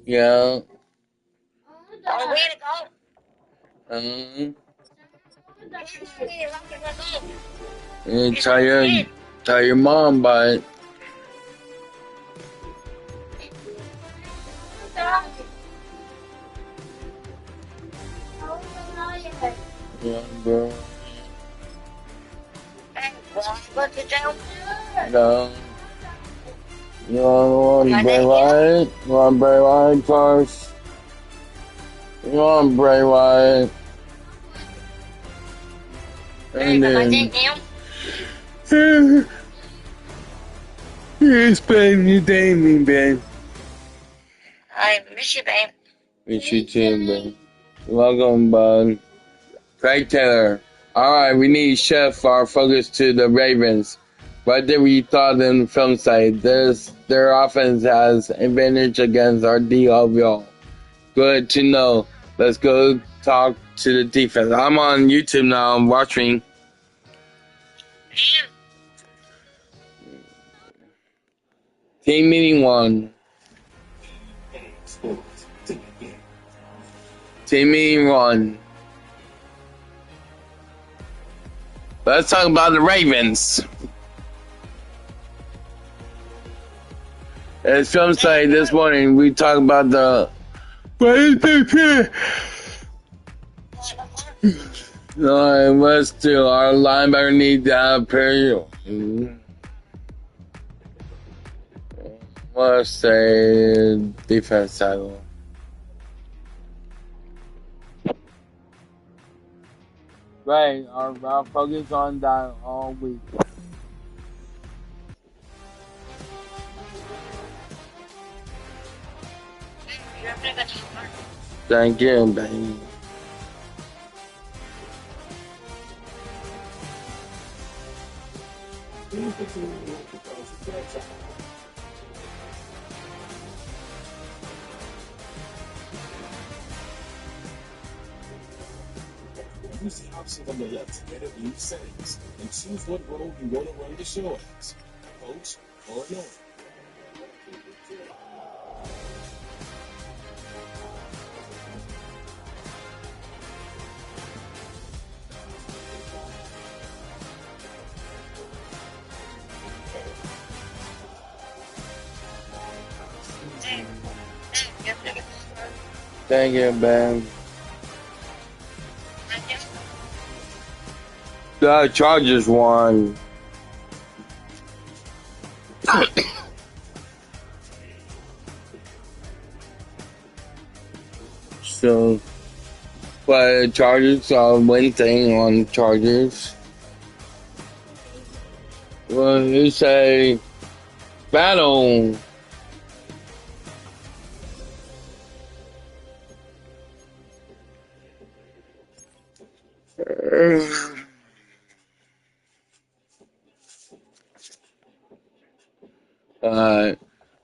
Yeah. Oh, way to go. And tell your mom about it. Yeah, bro. No. You want to Bray Wyatt? You want Bray Wyatt first? You want Bray Wyatt? And then... Yes, babe, you dating me, babe. I miss you, babe. Miss you too, babe. Welcome, bud. Craig Taylor. Alright, we need Chef our focus to the Ravens. What did we thought in the film side? Their offense has advantage against our D overall. Good to know. Let's go talk to the defense. I'm on YouTube now. I'm watching. Team meeting 1. Team meeting 1. Let's talk about the Ravens. As film site this morning, we talk about the. Alright, let's do. Our linebacker needs to have period. Let's say defense tackle. Right, our focus on that all week. Thank you, baby. Use the options on the left to edit view settings and choose what role you want to run the show as, coach or no. Thank you, Ben. The Chargers won. So, but Chargers win thing on Chargers. Well, it's a battle.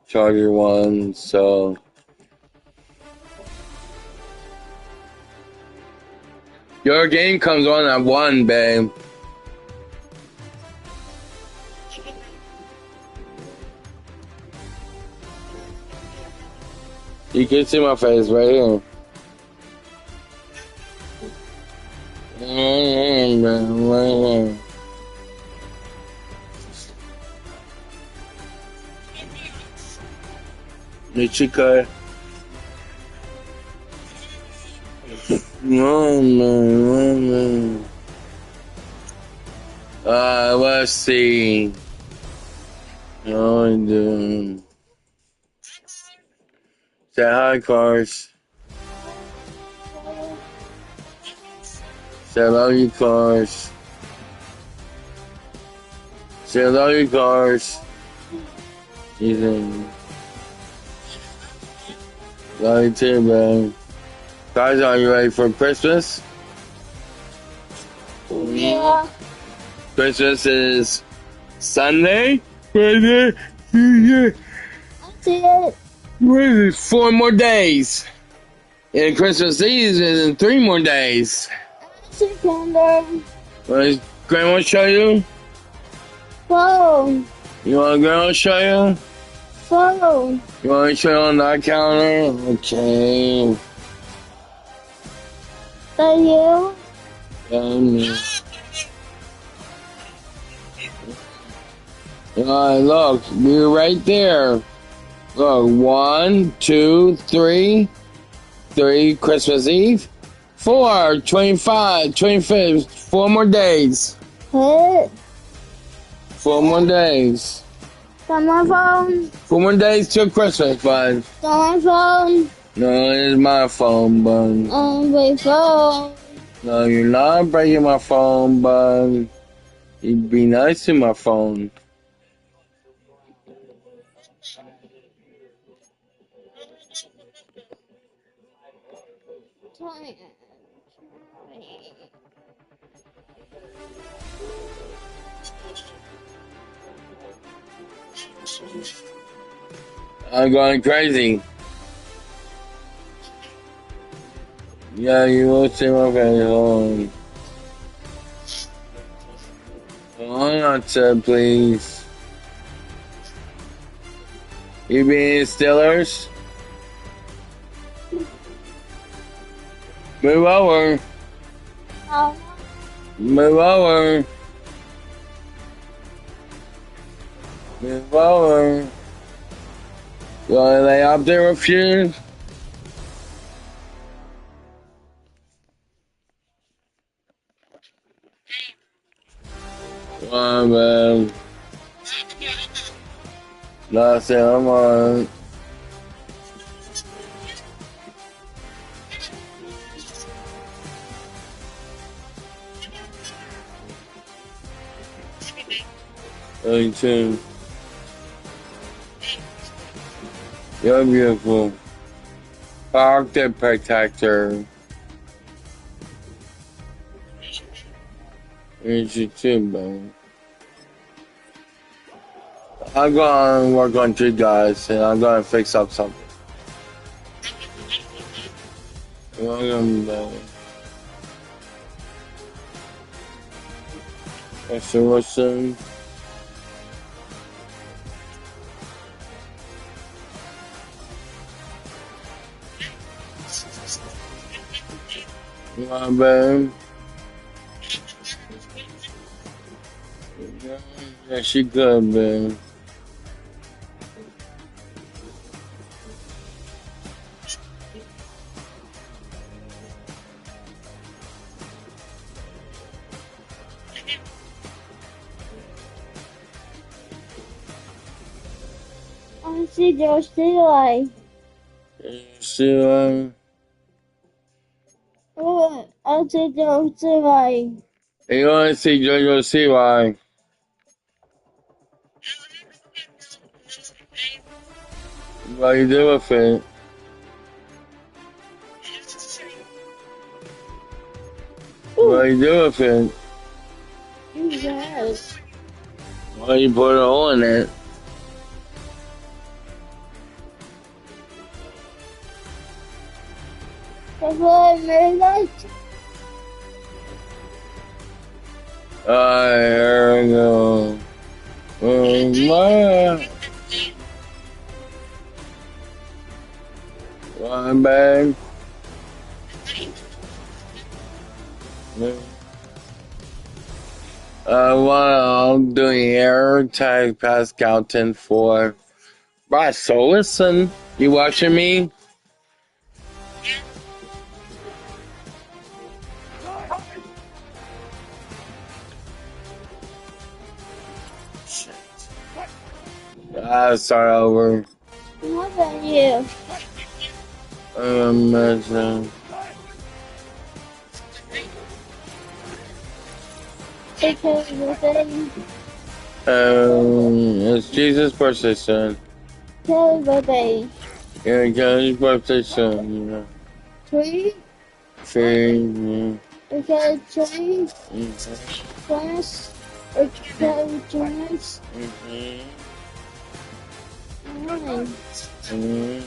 Charger won, so your game comes on at 1, babe. You can see my face right here. Right here. Michika. No. Let's see. No, I do. Say hi, Cars. Say I love you, Cars. Say I love you, Cars. Ethan. Love you too, man. Guys, are you ready for Christmas? Yeah. Christmas is Sunday? That's it. What is it? 4 more days. And Christmas Eve is in 3 more days. What Grandma show you? Whoa. You want Grandma show you? phone. You want to show on that counter? Okay. Are you? Look, we're right there. Look, 1, 2, 3. 3, Christmas Eve. 4, 25, 25th. 4 more days. Hit. 4 more days. On my phone. 4 more days till Christmas, bud. On my phone. No, it's my phone, bud. On my phone. No, you're not breaking my phone, bud. You'd be nice to my phone. I'm going crazy. Yeah, you will see my face. Hold on, sir, please. You being Steelers? Move over. Oh. Move over. Move over. You want to lay up there with you? Come on, man. Nothing, I'm on. You too. You're beautiful. Park the protector. You too, man. I'm going to work on you guys, and I'm going to fix up something. Welcome, man. Mr. Wilson. My bad. Yeah, she good, man. I see your silhouette. See, Oh, I see your silhouette. you want to see JoJo CY? What you do with it? What you do with it? Yes. Why you put a hole in it? That's what I made like. Here we go. One bag. I'm doing air tag Pascal 10-4. Right, so listen, you watching me? Start over. What about you? Take care of your thing. It's Jesus' birthday, son. Tell your birthday. Yeah, his birthday, son. You know. 3? 3. Yeah. Okay, 3. Mm-hmm. Plus. Okay, plus. Mm-hmm. 9. Mm-hmm.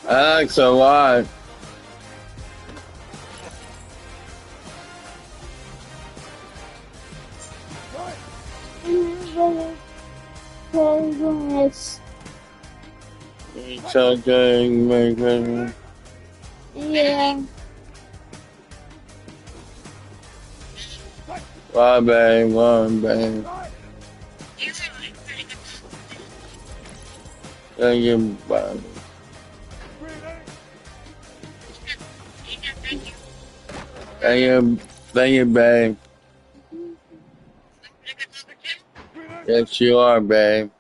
Alex, a lot. goodness. It's okay, Merry Christmas. Yeah. Bye, babe. Bye, babe. Thank you, bye. Thank you, babe. Yes, you are, babe.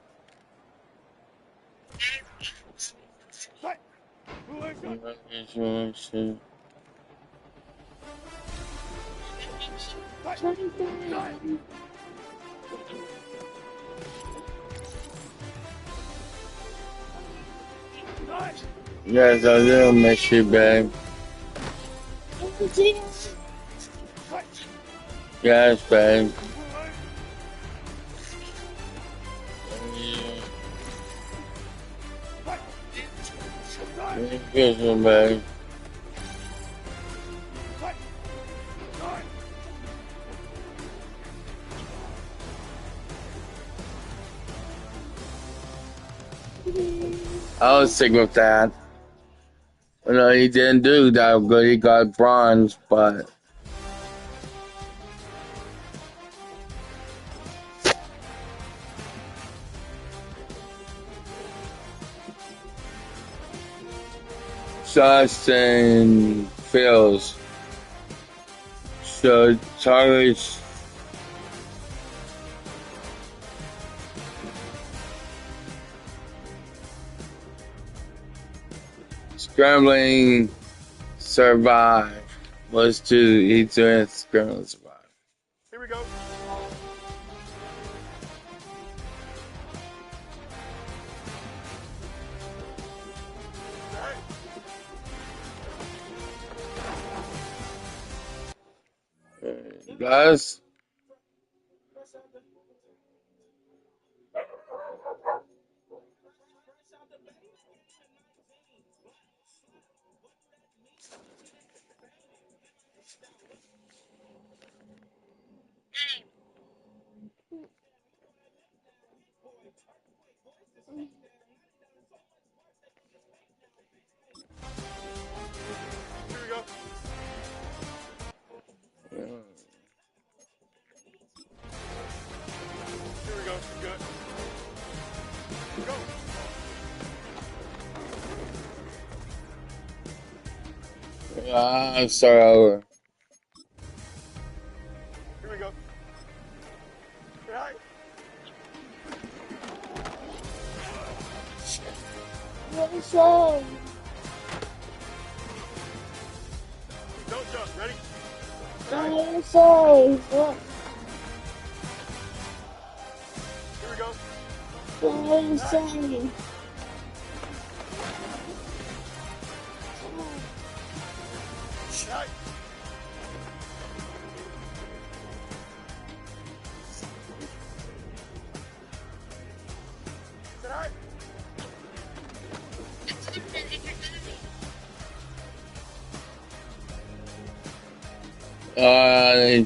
Yes, I do miss you, babe. Yes, babe. Merry Christmas, babe. I was sick with that. You know, he didn't do that good. He got bronze, but Justin Fields. So targets. Scrambling survive was to he's doing scrambling survive. Here we go. Guys, Here we go. Here we go. Good. Go. start over. Here we go. Right. What is that? Don't jump. Ready? What is that? Here we go. What is that? Right. Is that right?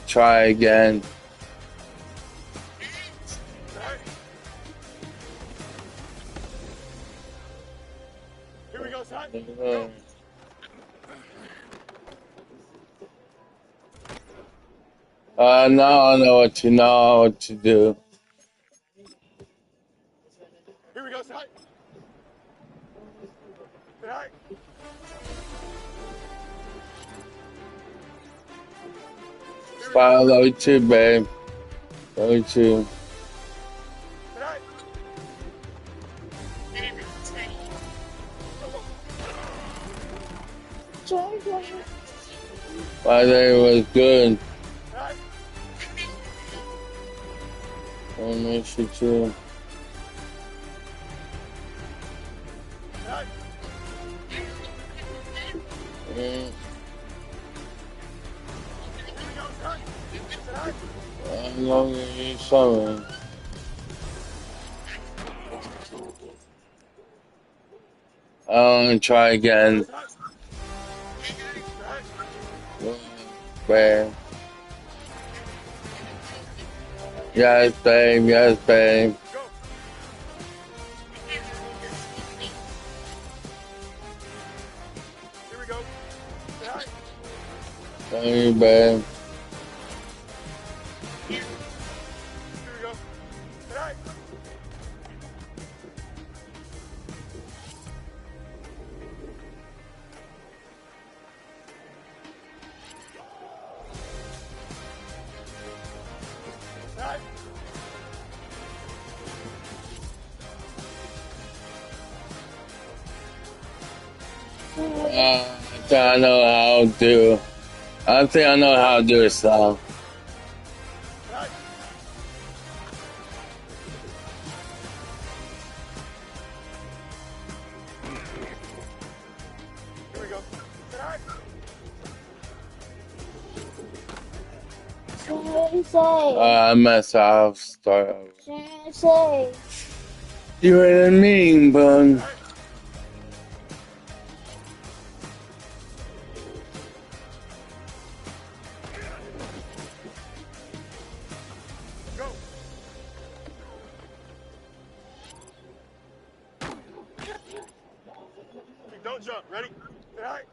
Try again. Right. Here we go, son. Go. Now I know what to do. Here we go, son. Right. Love you too, babe. Love you too. Right. My day was good. Right. I miss you too. Right. Mm. Here we go, son. Is that right? I love you so much. I want to try again. Son. Right. Babe. Yes, babe. Yes, babe. Go. Sorry, bad. I think I know how to. I think I know how to do it, so. I mess up. Start over. You what I mean, bun? Don't jump. Ready? All right.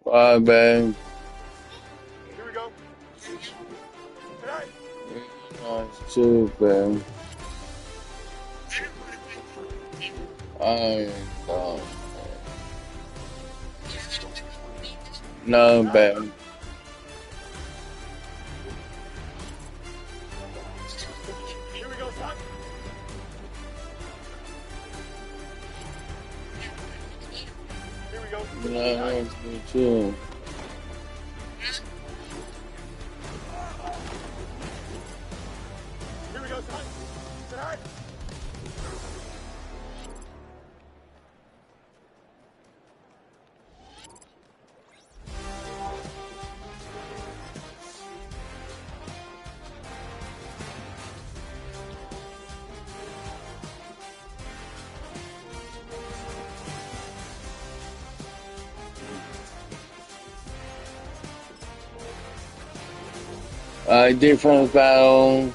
Bye, babe. Here we go. All right. Nice too, babe. I don't. No, babe. Here we go, son. Here we go. No, me too. Here we go, son. All right. Different battle.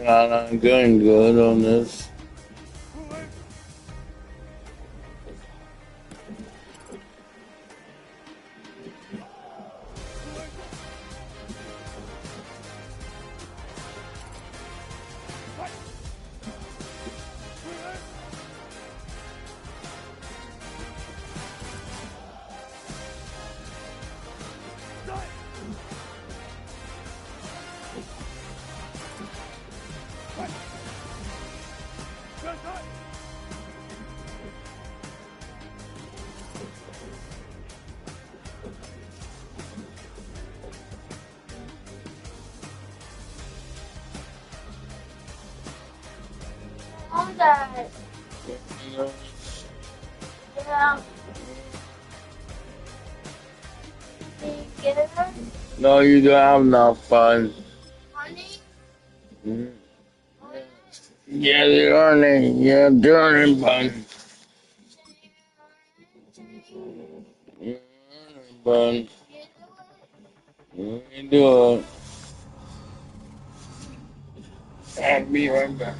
I'm doing good on this. That. Yeah. Did you get it? No, you don't have enough fun. Honey? Mm. Yeah, they're earning. Yeah, they're earning fun. Yeah, fun. You do it. I'll be right back.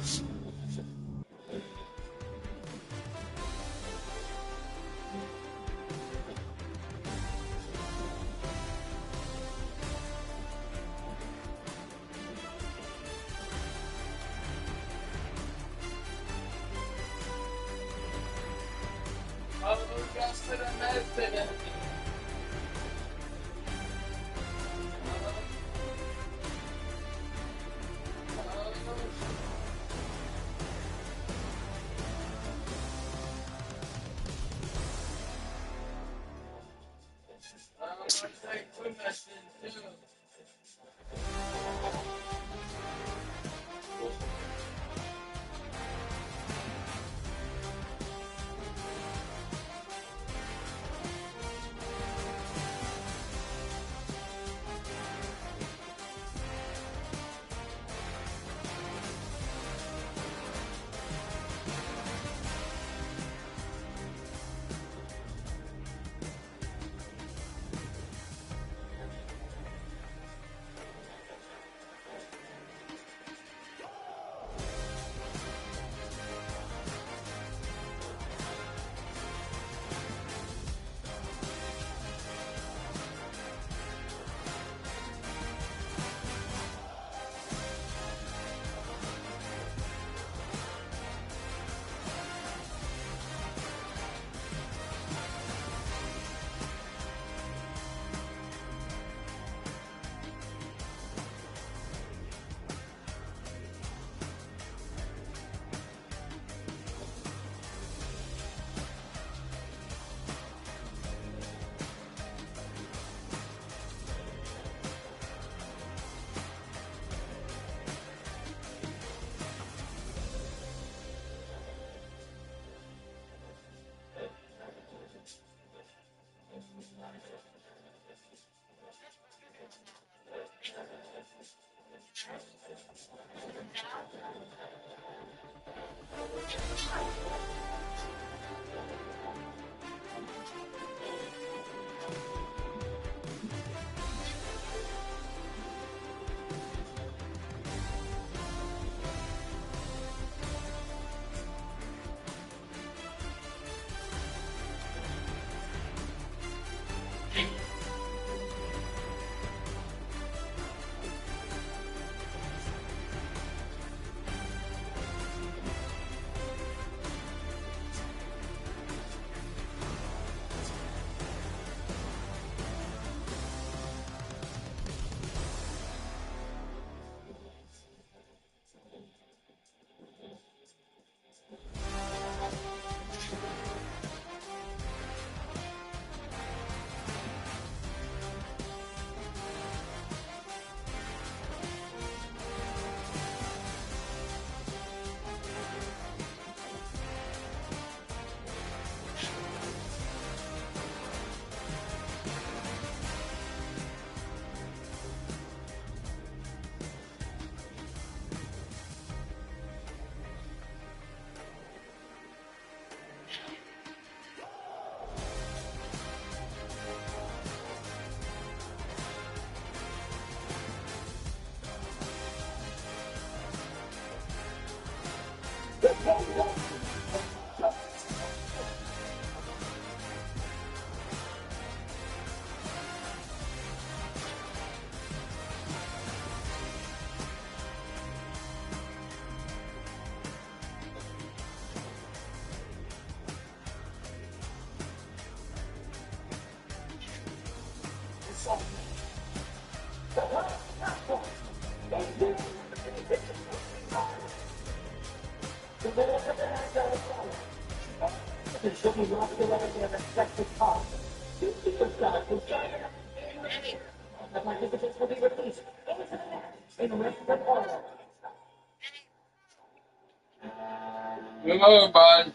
Move over, bud.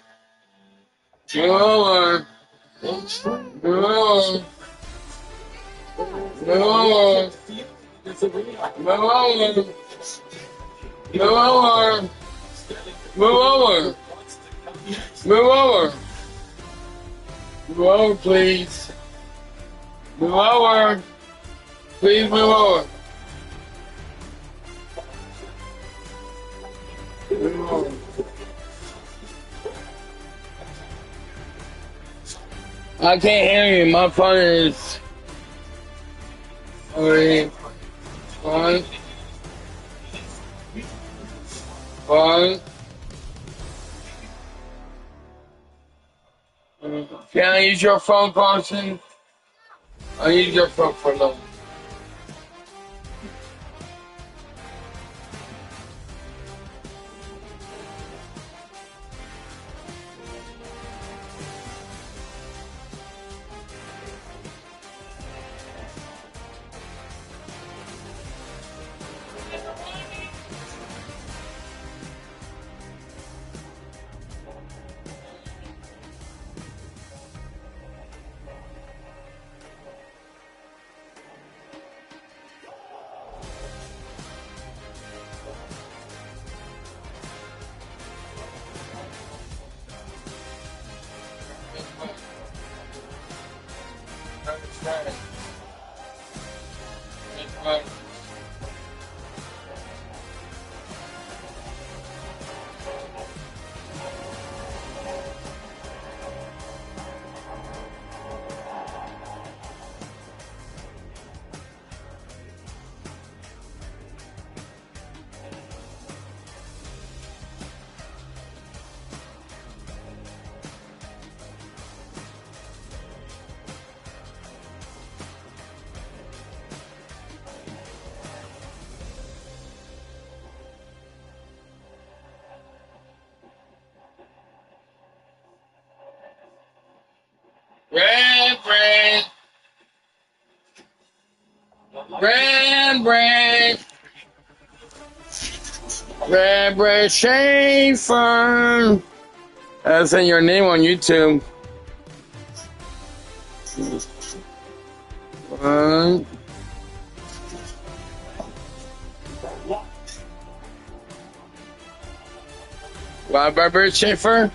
Move over. Move over. Move over. Move over. Move over. Move over. Move over. Move over, please. Move over. Please move over. Move over. I can't hear you. My phone is. Okay. One. One. Can I use your phone, Carson? I use your phone for a little. Red bread. Red bread. Red bread Schaefer. That's in your name on YouTube. One. Robert Schaefer?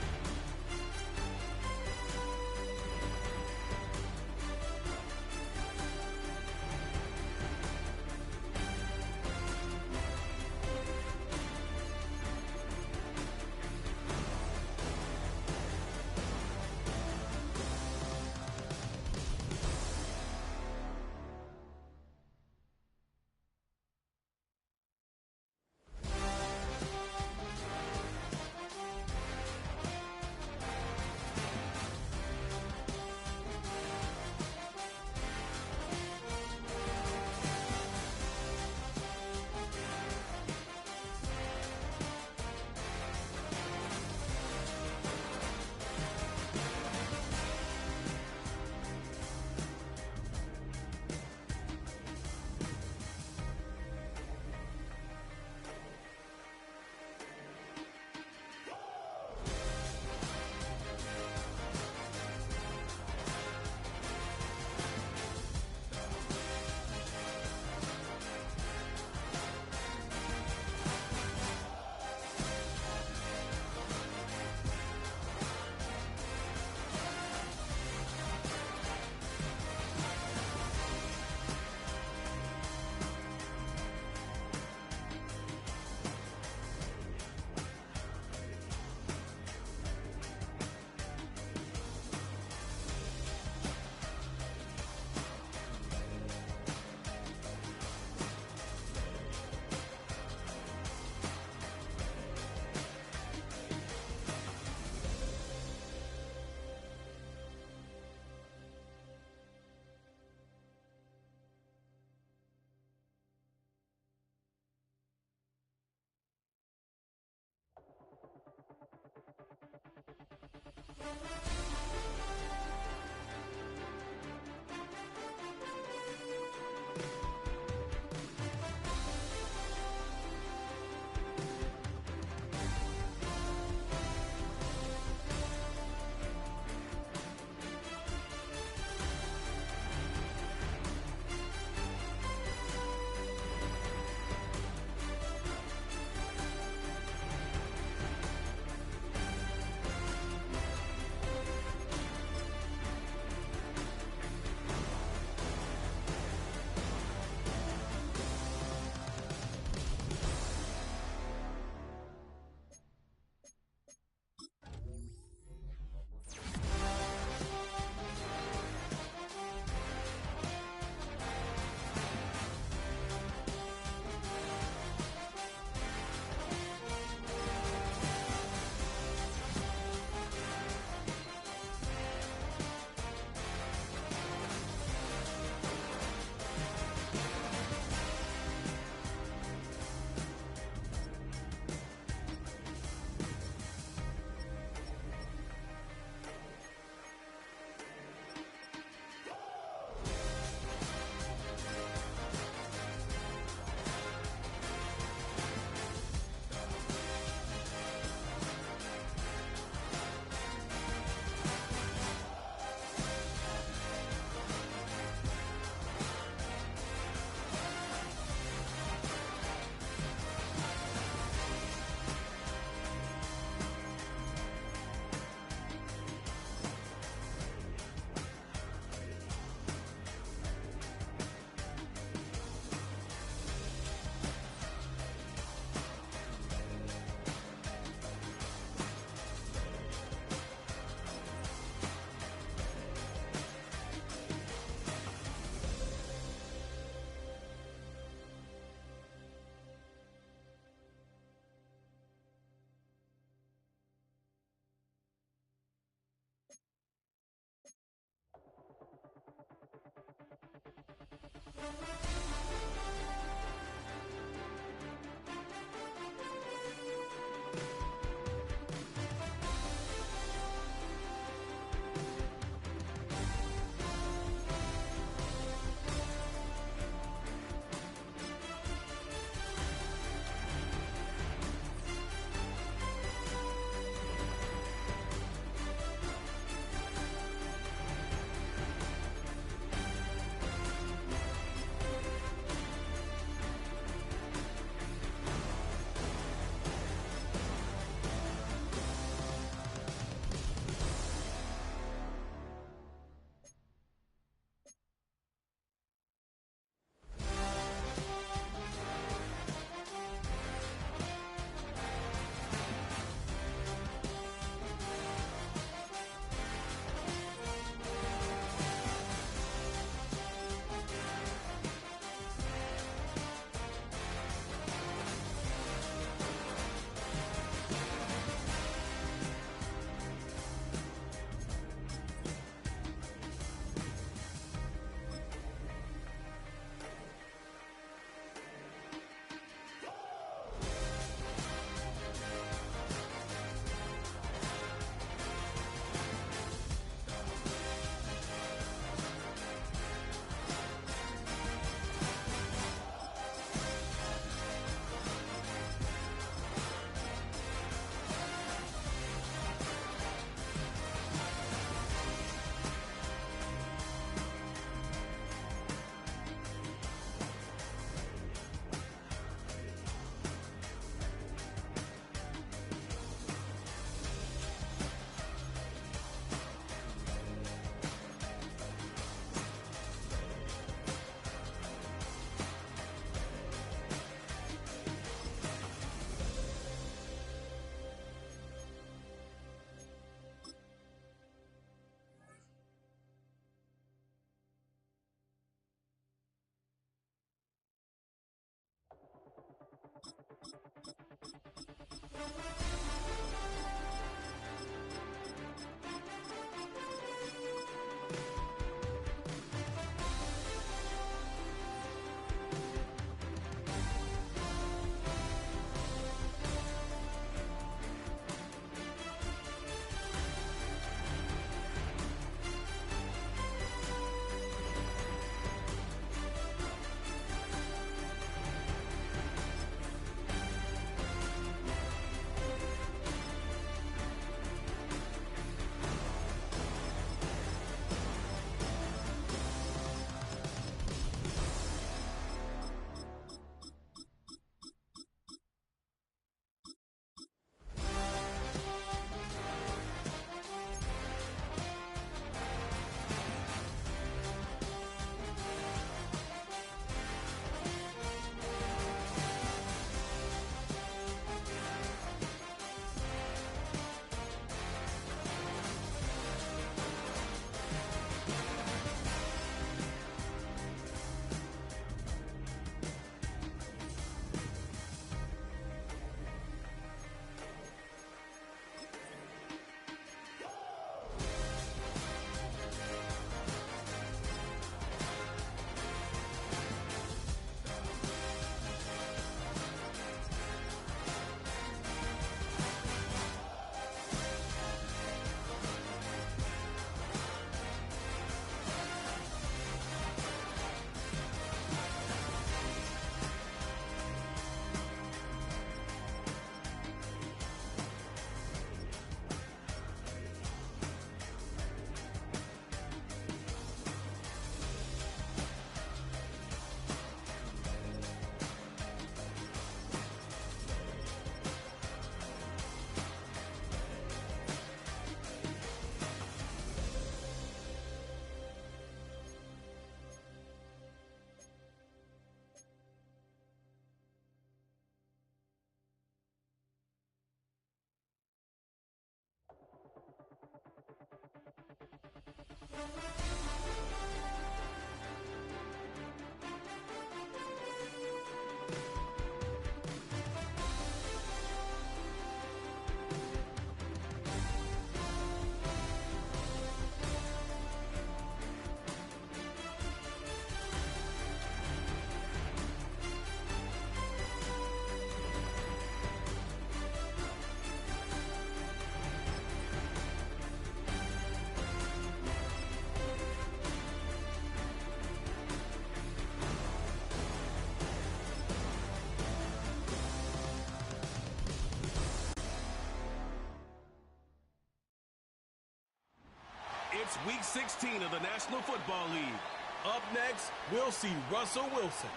It's Week 16 of the National Football League. Up next, we'll see Russell Wilson.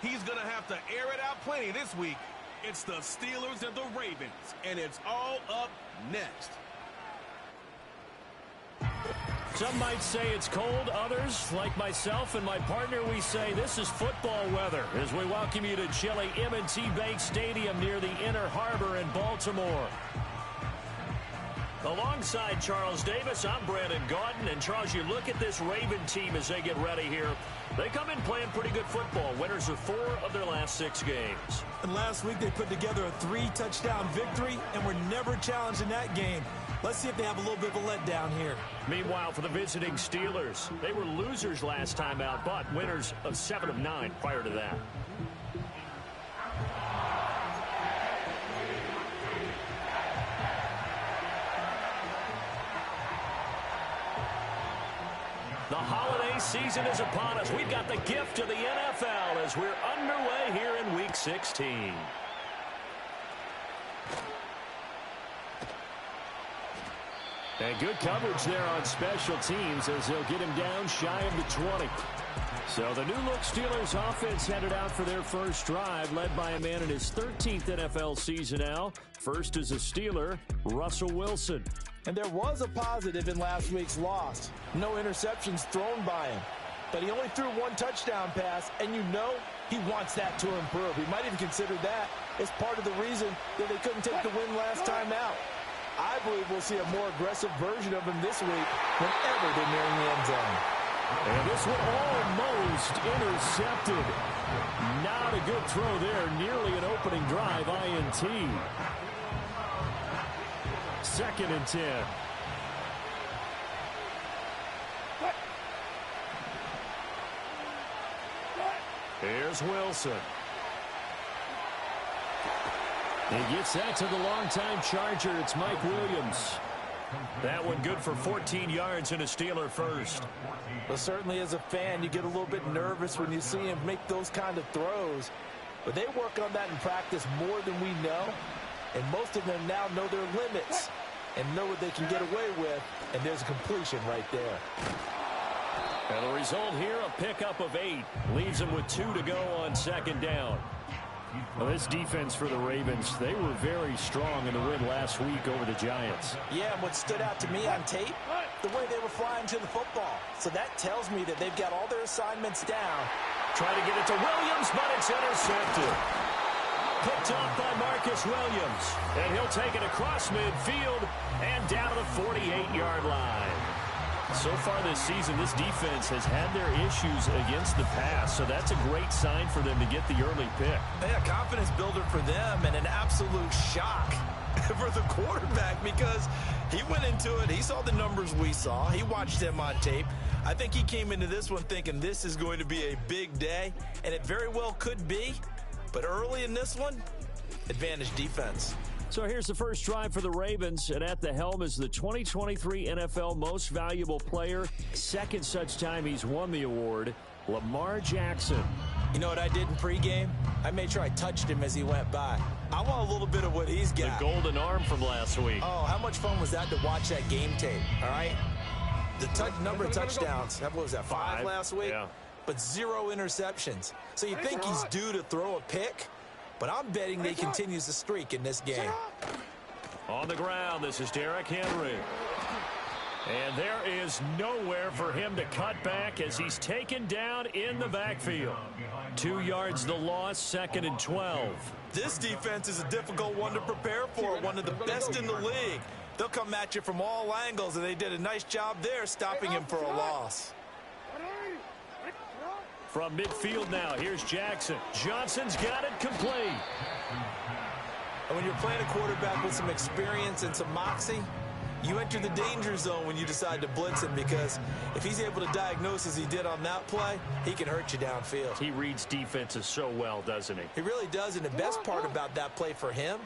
He's going to have to air it out plenty this week. It's the Steelers and the Ravens, and it's all up next. Some might say it's cold. Others, like myself and my partner, we say this is football weather as we welcome you to chilly M&T Bank Stadium near the Inner Harbor in Baltimore. Alongside Charles Davis, I'm Brandon Gaudin. And Charles, you look at this Raven team as they get ready here. They come in playing pretty good football. Winners of 4 of their last 6 games. And last week they put together a 3-touchdown victory and were never challenged in that game. Let's see if they have a little bit of a letdown here. Meanwhile, for the visiting Steelers, they were losers last time out, but winners of 7 of 9 prior to that. The holiday season is upon us. We've got the gift of the NFL as we're underway here in Week 16. And good coverage there on special teams as they'll get him down shy of the 20. So the new-look Steelers offense headed out for their first drive, led by a man in his 13th NFL season now. First is a Steeler, Russell Wilson. And there was a positive in last week's loss. No interceptions thrown by him. But he only threw 1 touchdown pass, and you know he wants that to improve. He might even consider that as part of the reason that they couldn't take the win last time out. I believe we'll see a more aggressive version of him this week whenever they're nearing the end zone. And this one almost intercepted. Not a good throw there. Nearly an opening drive, INT. 2nd and 10. Here's Wilson. He gets that to the longtime Charger. It's Mike Williams. That one good for 14 yards and a Steeler first. Well, certainly as a fan, you get a little bit nervous when you see him make those kind of throws. But they work on that in practice more than we know. And most of them now know their limits and know what they can get away with. And there's a completion right there. And the result here, a pickup of 8. Leaves them with 2 to go on 2nd down. Well, this defense for the Ravens, they were very strong in the win last week over the Giants. Yeah, and what stood out to me on tape, the way they were flying to the football. So that tells me that they've got all their assignments down. Trying to get it to Williams, but it's intercepted. Picked off by Marcus Williams. And he'll take it across midfield and down to the 48-yard line. So far this season, this defense has had their issues against the pass, so that's a great sign for them to get the early pick. Yeah, confidence builder for them and an absolute shock for the quarterback because he went into it. He saw the numbers we saw. He watched him on tape. I think he came into this one thinking this is going to be a big day, and it very well could be. But early in this one, advantage defense. So here's the first drive for the Ravens, and at the helm is the 2023 NFL Most Valuable Player. 2nd such time he's won the award, Lamar Jackson. You know what I did in pregame? I made sure I touched him as he went by. I want a little bit of what he's got. The golden arm from last week. Oh, how much fun was that to watch that game tape, all right? The number of touchdowns, what was that, 5 last week? Yeah. But 0 interceptions. So you think he's due to throw a pick? But I'm betting that he continues the streak in this game. On the ground, this is Derrick Henry. And there is nowhere for him to cut back as he's taken down in the backfield. 2 yards the loss, 2nd and 12. This defense is a difficult one to prepare for, one of the best in the league. They'll come at you from all angles, and they did a nice job there stopping him for a loss. From midfield now, here's Jackson. Johnson's got it complete. And when you're playing a quarterback with some experience and some moxie, you enter the danger zone when you decide to blitz him, because if he's able to diagnose as he did on that play, he can hurt you downfield. He reads defenses so well, doesn't he? He really does, and the best part about that play for him,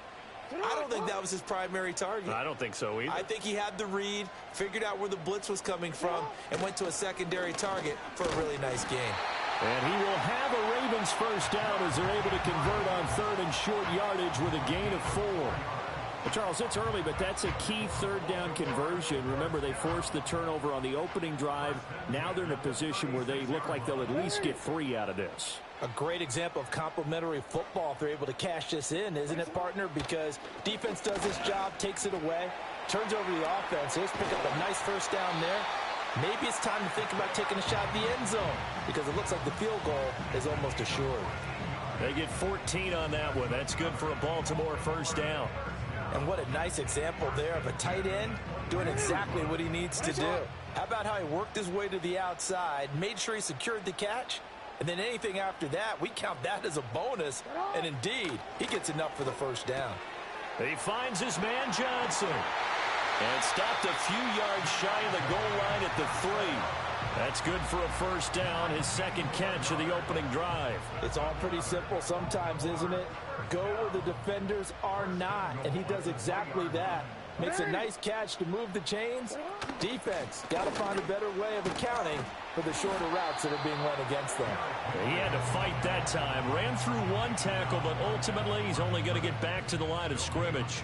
I don't think that was his primary target. I don't think so either. I think he had the read, figured out where the blitz was coming from, and went to a secondary target for a really nice game. And he will have a Ravens first down as they're able to convert on 3rd and short yardage with a gain of 4. Well, Charles, it's early, but that's a key 3rd down conversion. Remember, they forced the turnover on the opening drive. Now they're in a position where they look like they'll at least get 3 out of this. A great example of complementary football if they're able to cash this in, isn't it, partner? Because defense does this job, takes it away, turns over the offense. Let's pick up a nice first down there. Maybe it's time to think about taking a shot at the end zone, because it looks like the field goal is almost assured. They get 14 on that one. That's good for a Baltimore first down. And what a nice example there of a tight end doing exactly what he needs to do. How about how he worked his way to the outside, made sure he secured the catch, and then anything after that, we count that as a bonus. And indeed, he gets enough for the first down. He finds his man Johnson. And stopped a few yards shy of the goal line at the 3. That's good for a first down, his second catch of the opening drive. It's all pretty simple sometimes, isn't it? Go where the defenders are not, and he does exactly that. Makes a nice catch to move the chains. Defense got to find a better way of accounting for the shorter routes that are being run against them. He had to fight that time. Ran through 1 tackle, but ultimately he's only going to get back to the line of scrimmage.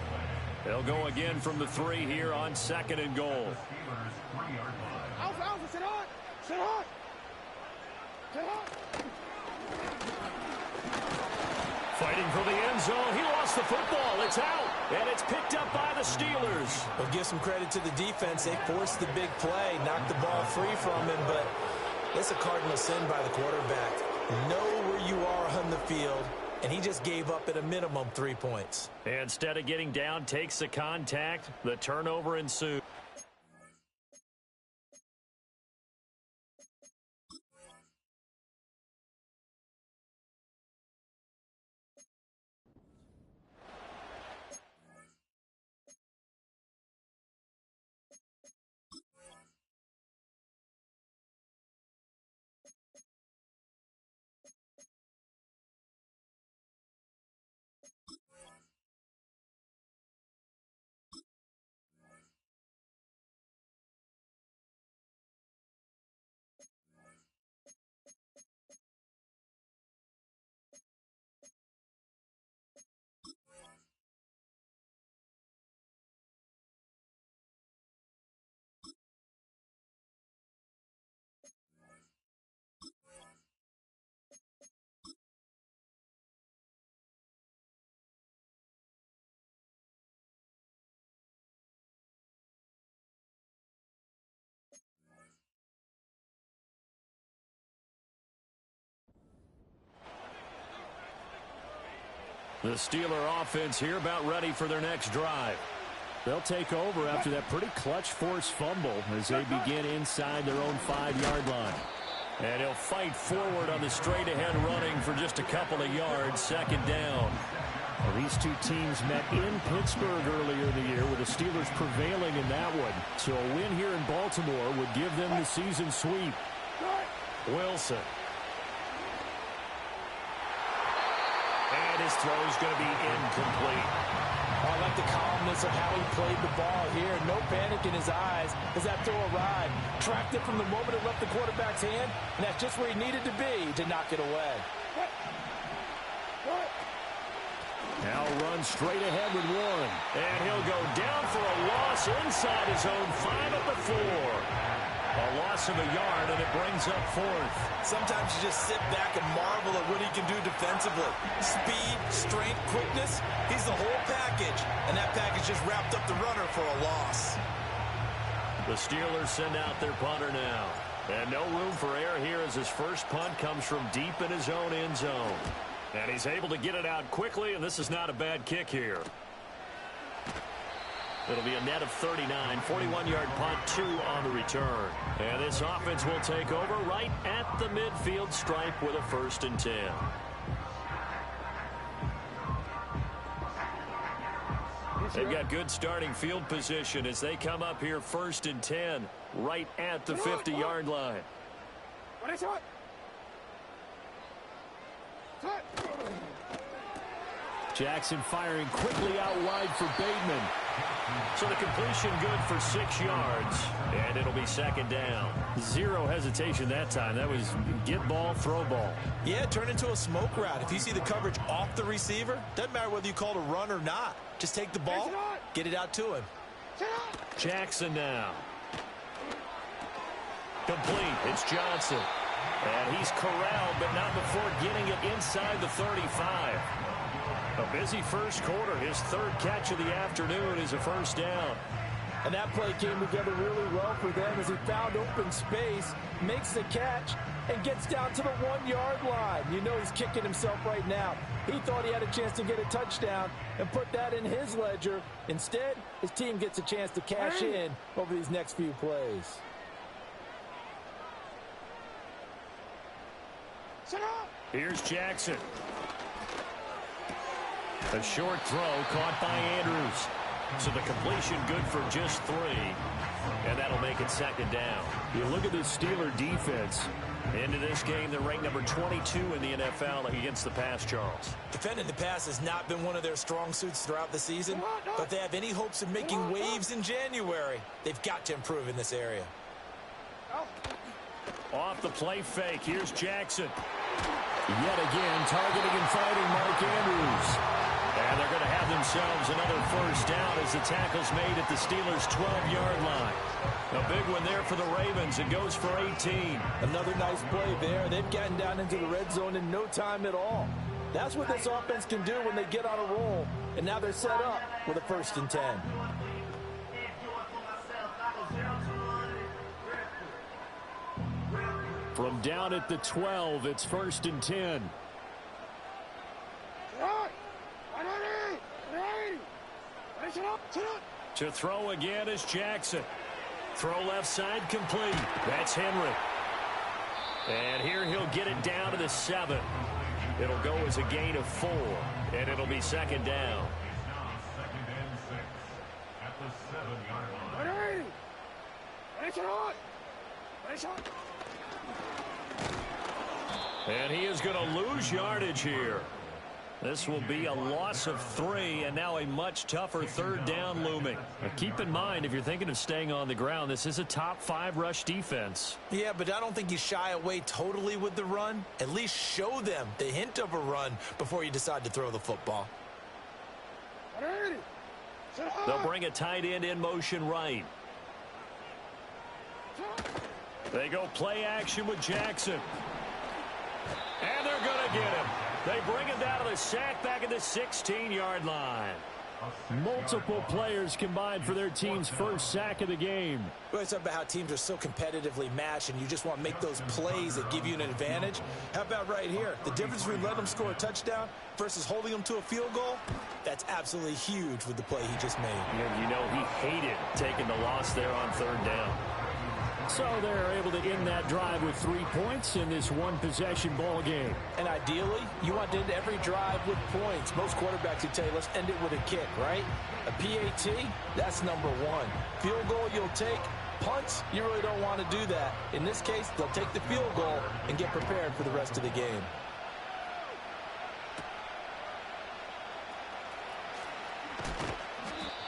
They'll go again from the 3 here on 2nd and goal. Fighting for the end zone. He lost the football. It's out. And it's picked up by the Steelers. Well, give some credit to the defense. They forced the big play, knocked the ball free from him, but it's a cardinal sin by the quarterback. Know where you are on the field, and he just gave up at a minimum 3 points. Instead of getting down, takes the contact. The turnover ensues. The Steeler offense here about ready for their next drive. They'll take over after that pretty clutch forced fumble as they begin inside their own 5-yard line. And he'll fight forward on the straight-ahead running for just a couple of yards, 2nd down. Well, these two teams met in Pittsburgh earlier in the year with the Steelers prevailing in that one. So a win here in Baltimore would give them the season sweep. Wilson. And his throw is going to be incomplete. I like the calmness of how he played the ball here. No panic in his eyes as that throw arrived. Tracked it from the moment it left the quarterback's hand, and that's just where he needed to be to knock it away. Now runs straight ahead with Warren. And he'll go down for a loss inside his own 5 at the 4. A loss of a yard, and it brings up 4th. Sometimes you just sit back and marvel at what he can do defensively. Speed, strength, quickness, he's the whole package. And that package just wrapped up the runner for a loss. The Steelers send out their punter now. And no room for error here as his first punt comes from deep in his own end zone. And he's able to get it out quickly, and this is not a bad kick here. It'll be a net of 39, 41-yard punt, 2 on the return. And this offense will take over right at the midfield stripe with a 1st and 10. They've got good starting field position as they come up here 1st and 10 right at the 50-yard line. Jackson firing quickly out wide for Bateman. So the completion good for 6 yards, and it'll be 2nd down. Zero hesitation that time. That was get ball, throw ball. Yeah, turn into a smoke route. If you see the coverage off the receiver, doesn't matter whether you call it a run or not. Just take the ball, get it out to him. Jackson now. Complete. It's Johnson. And he's corralled, but not before getting it inside the 35. A busy first quarter. His 3rd catch of the afternoon is a 1st down. And that play came together really well for them as he found open space, makes the catch, and gets down to the 1-yard line. You know he's kicking himself right now. He thought he had a chance to get a touchdown and put that in his ledger. Instead, his team gets a chance to cash in over these next few plays. Here's Jackson. A short throw caught by Andrews. So the completion good for just 3. And that'll make it 2nd down. You look at this Steeler defense. Into this game, they're ranked number 22 in the NFL against the pass, Charles. Defending the pass has not been one of their strong suits throughout the season, but if they have any hopes of making waves in January, they've got to improve in this area. Off the play fake, here's Jackson. Yet again, targeting and fighting Mark Andrews. And they're going to have themselves another 1st down as the tackle's made at the Steelers' 12-yard line. A big one there for the Ravens. It goes for 18. Another nice play there. They've gotten down into the red zone in no time at all. That's what this offense can do when they get on a roll. And now they're set up with a 1st and 10. From down at the 12, it's 1st and 10. To throw again is Jackson. Throw left side complete. That's Henry. And here he'll get it down to the 7. It'll go as a gain of 4. And it'll be 2nd down. And he is going to lose yardage here. This will be a loss of 3, and now a much tougher 3rd down looming. Now keep in mind, if you're thinking of staying on the ground, this is a top 5 rush defense. Yeah, but I don't think you shy away totally with the run. At least show them the hint of a run before you decide to throw the football. They'll bring a tight end in motion right. They go play action with Jackson. And they're going to get him. They bring him down to the sack back at the 16-yard line. Multiple players combined for their team's 1st sack of the game. We always talk about how teams are so competitively matched and you just want to make those plays that give you an advantage. How about right here? The difference between letting them score a touchdown versus holding them to a field goal, that's absolutely huge with the play he just made. And you know he hated taking the loss there on 3rd down. So they're able to end that drive with 3 points in this one-possession ball game. And ideally, you want to end every drive with points. Most quarterbacks would tell you, let's end it with a kick, right? A PAT, that's number 1. Field goal you'll take. Punts, you really don't want to do that. In this case, they'll take the field goal and get prepared for the rest of the game.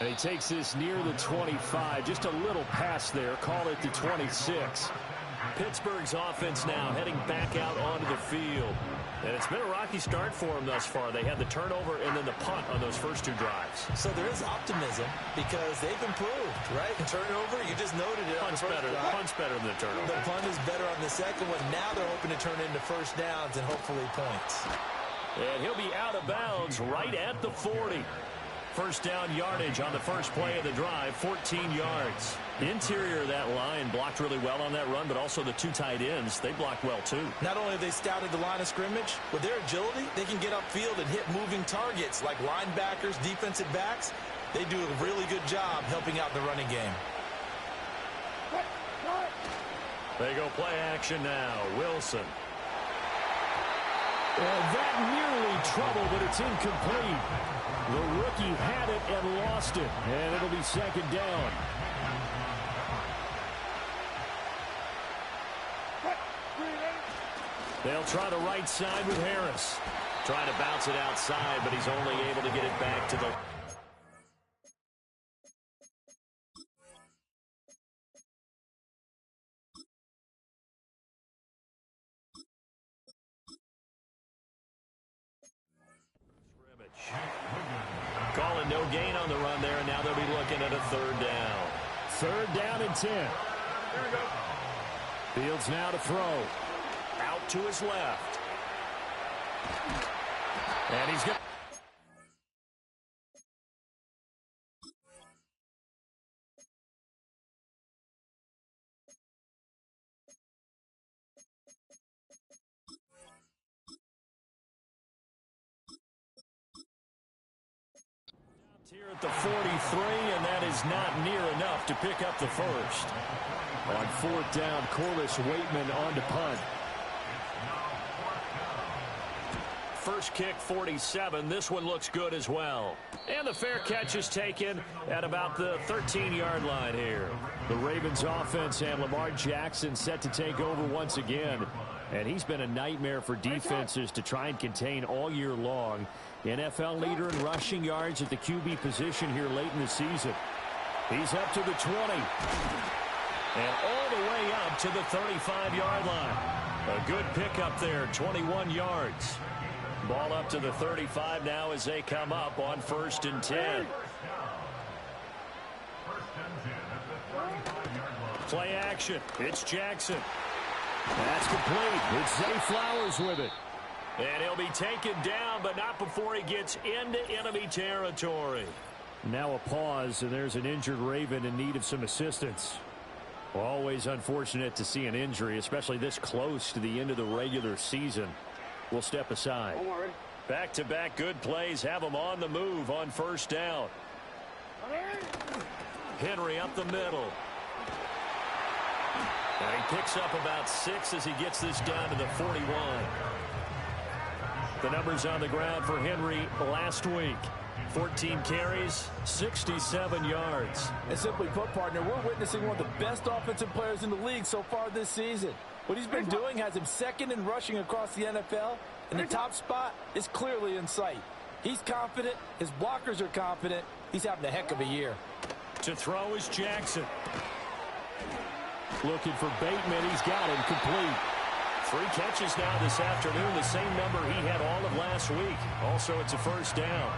And he takes this near the 25. Just a little pass there. Call it the 26. Pittsburgh's offense now heading back out onto the field. And it's been a rocky start for them thus far. They had the turnover and then the punt on those first 2 drives. So there is optimism because they've improved, right? The turnover, you just noted it. Punt's better than the turnover. The punt is better on the second one. Now they're hoping to turn into 1st downs and hopefully points. And he'll be out of bounds right at the 40. 1st down yardage on the first play of the drive, 14 yards. The interior of that line blocked really well on that run, but also the 2 tight ends, they blocked well too. Not only have they scouted the line of scrimmage, with their agility, they can get upfield and hit moving targets like linebackers, defensive backs. They do a really good job helping out the running game. They go play action now. Wilson. And that nearly trouble, but it's incomplete. The rookie had it and lost it. And it'll be second down. They'll try the right side with Harris. Trying to bounce it outside, but he's only able to get it back to the... Calling no gain on the run there, and now they'll be looking at a third down. Third down and 10. Here we go. Fields now to throw. Out to his left. And he's got... Here at the 43, and that is not near enough to pick up the first. On fourth down, Corliss Waitman on to punt. First kick, 47. This one looks good as well. And the fair catch is taken at about the 13-yard line here. The Ravens offense and Lamar Jackson set to take over once again. And he's been a nightmare for defenses to try and contain all year long. NFL leader in rushing yards at the QB position here late in the season. He's up to the 20. And all the way up to the 35-yard line. A good pickup there, 21 yards. Ball up to the 35 now as they come up on 1st and 10. Play action. It's Jackson. That's complete. It's Zay Flowers with it. And he'll be taken down, but not before he gets into enemy territory. Now a pause, and there's an injured Raven in need of some assistance. Always unfortunate to see an injury, especially this close to the end of the regular season. We'll step aside. Back-to-back good plays have him on the move on 1st down. Henry up the middle. And he picks up about 6 as he gets this down to the 41. The numbers on the ground for Henry last week. 14 carries, 67 yards. And simply put, partner, we're witnessing one of the best offensive players in the league so far this season. What he's been doing has him second in rushing across the NFL, and the top spot is clearly in sight. He's confident. His blockers are confident. He's having a heck of a year. To throw is Jackson. Looking for Bateman. He's got him complete. 3 catches now this afternoon, the same number he had all of last week. Also, it's a 1st down.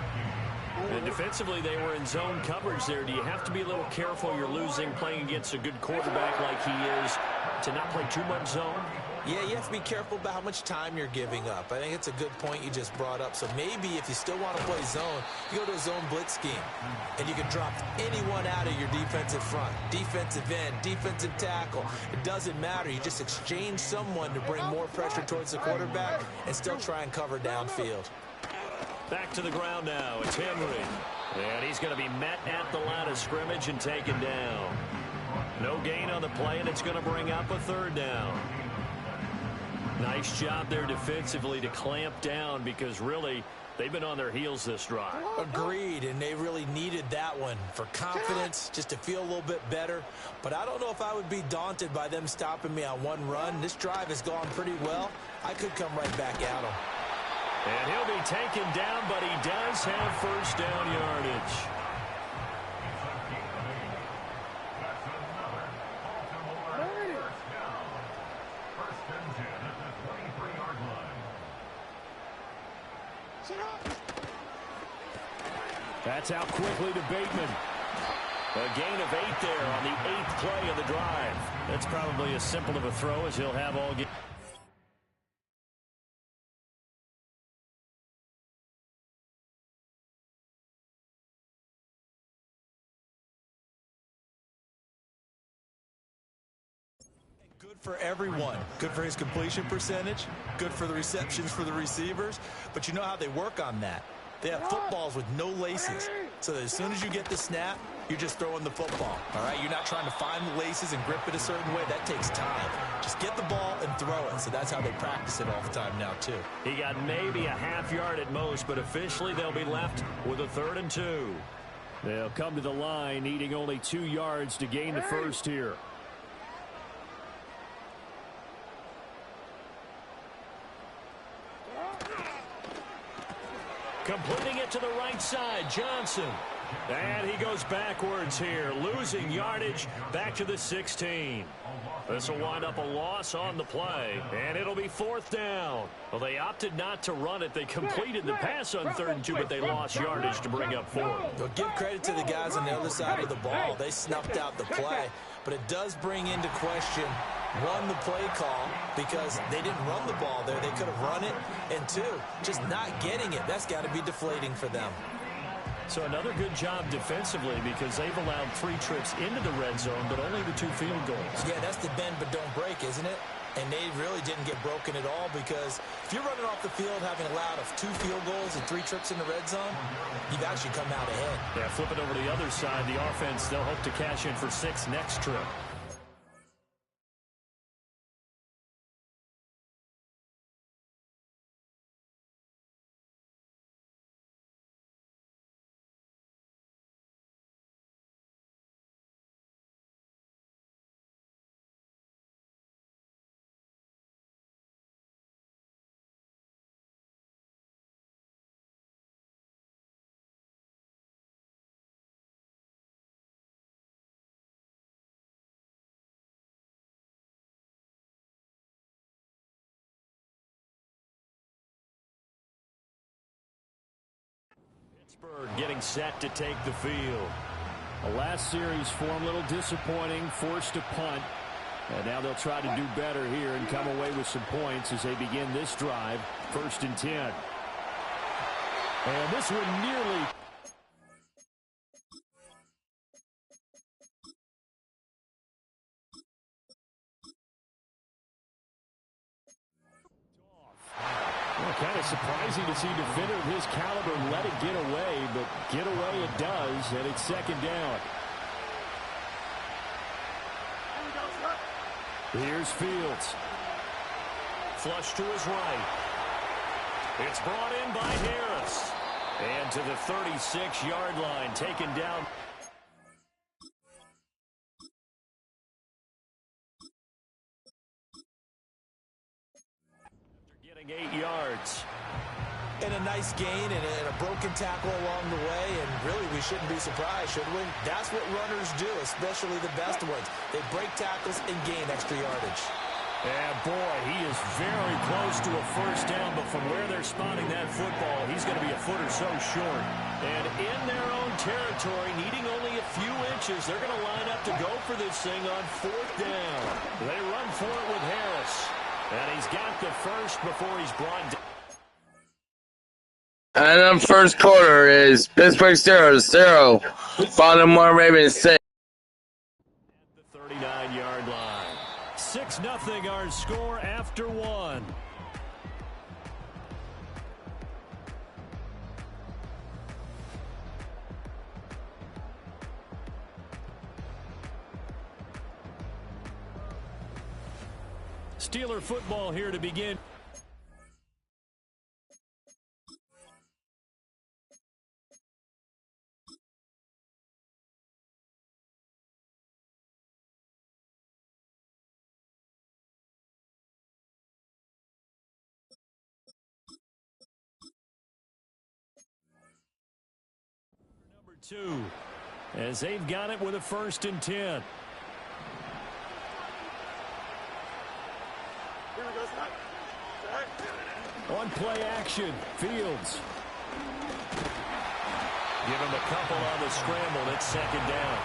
And defensively, they were in zone coverage there. Do you have to be a little careful? You're losing playing against a good quarterback like he is to not play too much zone? Yeah, you have to be careful about how much time you're giving up. I think it's a good point you just brought up. So maybe if you still want to play zone, you go to a zone blitz scheme. And you can drop anyone out of your defensive front. Defensive end, defensive tackle. It doesn't matter. You just exchange someone to bring more pressure towards the quarterback and still try and cover downfield. Back to the ground now. It's Henry. And he's going to be met at the line of scrimmage and taken down. No gain on the play, and it's going to bring up a 3rd down. Nice job there defensively to clamp down because really they've been on their heels this drive. Agreed, and they really needed that one for confidence, just to feel a little bit better. But I don't know if I would be daunted by them stopping me on one run. This drive has gone pretty well. I could come right back at them. And he'll be taken down, but he does have 1st down yardage. That's out quickly to Bateman. A gain of 8 there on the 8th play of the drive. That's probably as simple of a throw as he'll have all game. Good for everyone. Good for his completion percentage. Good for the receptions for the receivers. But you know how they work on that. They have footballs with no laces. so that as soon as you get the snap, you're just throwing the football, all right? You're not trying to find the laces and grip it a certain way. That takes time. Just get the ball and throw it. So that's how they practice it all the time now, too. He got maybe a half yard at most, but officially they'll be left with a 3rd and 2. They'll come to the line needing only 2 yards to gain the first here. Completing it to the right side, Johnson. And he goes backwards here, losing yardage back to the 16. This will wind up a loss on the play, and it'll be 4th down. Well, they opted not to run it. They completed the pass on 3rd and 2, but they lost yardage to bring up 4th. Well, give credit to the guys on the other side of the ball. They snuffed out the play, but it does bring into question, 1, the play call, because they didn't run the ball there. They could have run it, and 2, just not getting it. That's got to be deflating for them. So another good job defensively because they've allowed 3 trips into the red zone, but only the 2 field goals. Yeah, that's the bend but don't break, isn't it? And they really didn't get broken at all because if you're running off the field having allowed 2 field goals and 3 trips in the red zone, you've actually come out ahead. Yeah, flip it over to the other side. The offense, they'll hope to cash in for 6 next trip. Pittsburgh getting set to take the field. The last series form a little disappointing, forced to punt. And now they'll try to do better here and come away with some points as they begin this drive. 1st and 10. And this one nearly... Kind of surprising to see a defender of his caliber let it get away, but get away it does, and it's 2nd down. Here's Fields. Flush to his right. It's brought in by Harris. And to the 36-yard line, taken down. Getting 8 yards. And a nice gain and a broken tackle along the way, and really we shouldn't be surprised, should we? That's what runners do, especially the best ones. They break tackles and gain extra yardage. And boy, he is very close to a 1st down, but from where they're spotting that football, he's going to be a foot or so short. And in their own territory, needing only a few inches, they're going to line up to go for this thing on 4th down. They run for it with Harris. And he's got the first before he's brought down. And the first quarter is Pittsburgh 0, Baltimore Ravens 6. At the 39-yard line. 6-0 our score after 1. Steeler football here to begin. Number 2, as they've got it with a 1st and 10. On play action, Fields. Give him a couple on the scramble. It's 2nd down.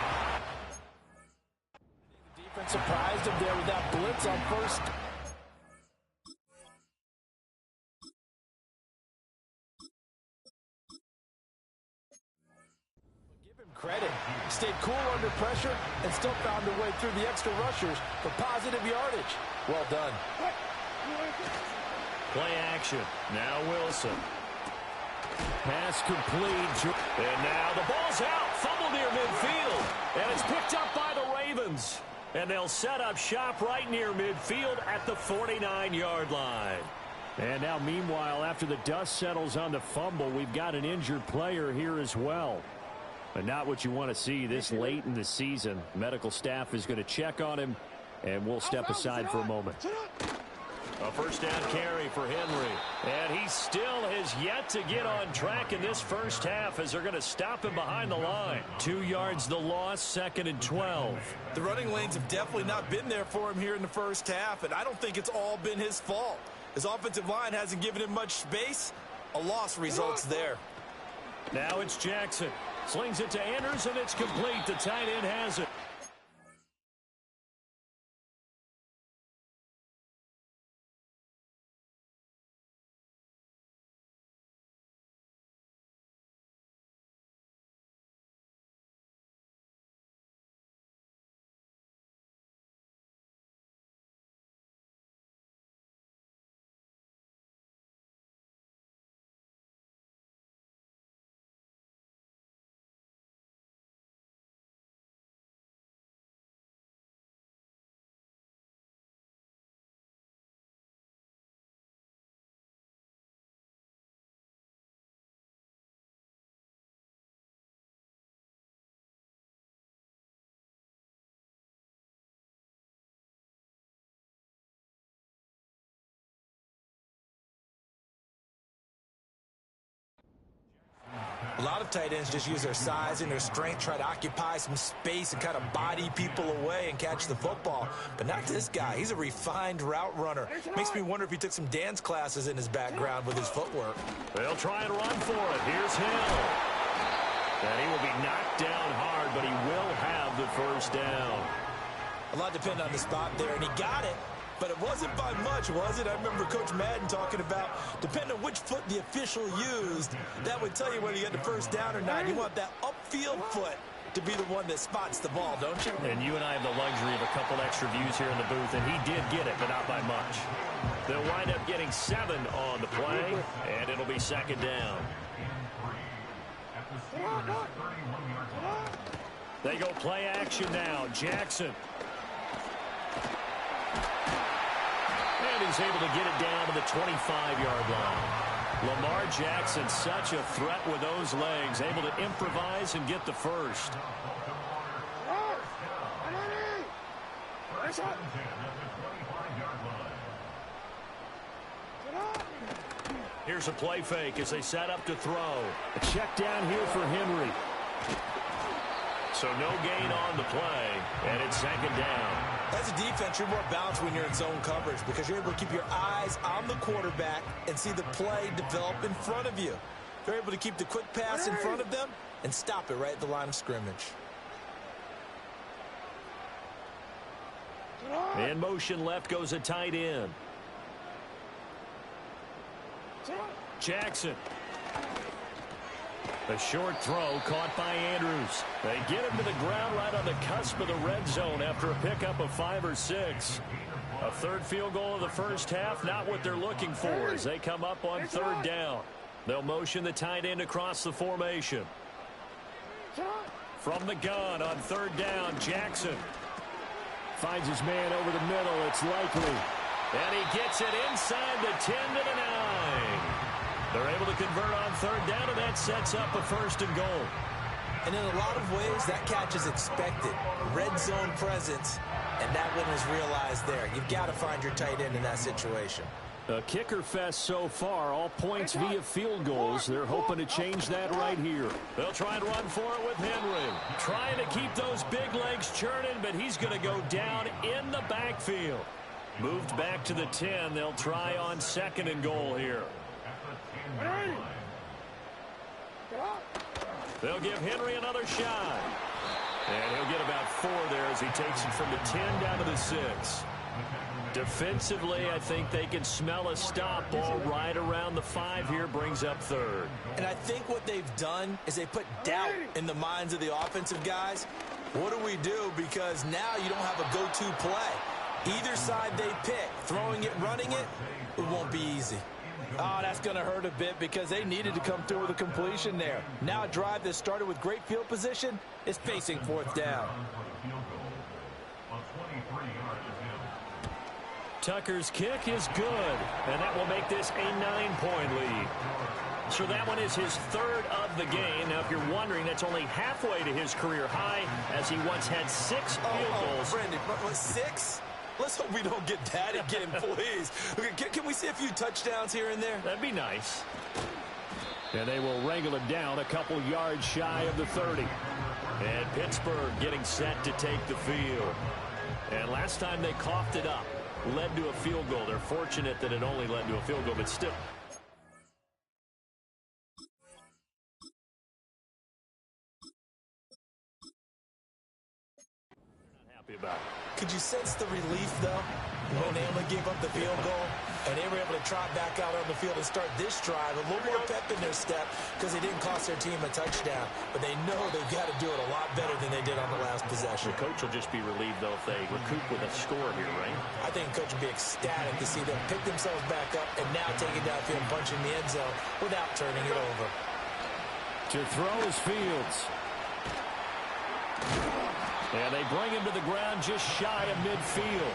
The defense surprised him there with that blitz on 1st. Give him credit. Stayed cool under pressure and still found a way through the extra rushers for positive yardage. Well done. Play action. Now Wilson. Pass complete. And now the ball's out. Fumble near midfield. And it's picked up by the Ravens. And they'll set up shop right near midfield at the 49-yard line. And now, meanwhile, after the dust settles on the fumble, we've got an injured player here as well. But not what you want to see this late in the season. Medical staff is going to check on him, and we'll step aside for a moment. A first down carry for Henry. And he still has yet to get on track in this first half as they're going to stop him behind the line. 2 yards the loss, 2nd and 12. The running lanes have definitely not been there for him here in the first half, and I don't think it's all been his fault. His offensive line hasn't given him much space. A loss results there. Now it's Jackson. Slings it to Andrews, and it's complete. The tight end has it. A lot of tight ends just use their size and their strength, try to occupy some space and kind of body people away and catch the football. But not this guy. He's a refined route runner. Makes me wonder if he took some dance classes in his background with his footwork. They'll try and run for it. Here's Hill. And he will be knocked down hard, but he will have the first down. A lot depended on the spot there, and he got it. But it wasn't by much, was it? I remember Coach Madden talking about, depending on which foot the official used, that would tell you whether you got the first down or not. You want that upfield foot to be the one that spots the ball, don't you? And you and I have the luxury of a couple extra views here in the booth, and he did get it, but not by much. They'll wind up getting 7 on the play, and it'll be 2nd down. They go play action now. Jackson. And he's able to get it down to the 25-yard line. Lamar Jackson, such a threat with those legs, able to improvise and get the first. Here's a play fake as they set up to throw. A check down here for Henry. So no gain on the play, and it's 2nd down. As a defense, you're more balanced when you're in zone coverage because you're able to keep your eyes on the quarterback and see the play develop in front of you. You're able to keep the quick pass in front of them and stop it right at the line of scrimmage. In motion left goes a tight end. Jackson. A short throw caught by Andrews. They get him to the ground right on the cusp of the red zone after a pickup of 5 or 6. A third field goal of the first half, not what they're looking for as they come up on 3rd down. They'll motion the tight end across the formation. From the gun on 3rd down, Jackson. Finds his man over the middle. It's likely. And he gets it inside the 10 to the 9. They're able to convert on 3rd down, and that sets up a 1st and goal. And in a lot of ways, that catch is expected. Red zone presence, and that one was realized there. You've got to find your tight end in that situation. A kicker fest so far, all points via field goals. They're hoping to change that right here. They'll try and run for it with Henry. Trying to keep those big legs churning, but he's going to go down in the backfield. Moved back to the 10. They'll try on 2nd and goal here. They'll give Henry another shot. And he'll get about 4 there as he takes it from the 10 down to the 6. Defensively, I think they can smell a stop ball right around the 5 here, brings up 3rd. And I think what they've done is they put doubt in the minds of the offensive guys. What do we do? Because now you don't have a go-to play. Either side they pick, throwing it, running it, it won't be easy. Oh, that's going to hurt a bit because they needed to come through with a completion there. Now a drive that started with great field position is facing fourth down. Tucker's kick is good, and that will make this a 9-point lead. So that one is his third of the game. Now, if you're wondering, that's only halfway to his career high, as he once had 6 field goals. Brandon, 6? Let's hope we don't get that again, please. Can we see a few touchdowns here and there? That'd be nice. And they will wrangle it down a couple yards shy of the 30. And Pittsburgh getting set to take the field. And last time they coughed it up, led to a field goal. They're fortunate that it only led to a field goal, but still. About. Could you sense the relief, though, when they only gave up the field goal and they were able to trot back out on the field and start this drive? A little more pep in their step because they didn't cost their team a touchdown, but they know they've got to do it a lot better than they did on the last possession. The coach will just be relieved, though, if they recoup with a score here, right? I think the coach will be ecstatic to see them pick themselves back up and now take it downfield and punch in the end zone without turning it over. To throw is Fields. And they bring him to the ground just shy of midfield.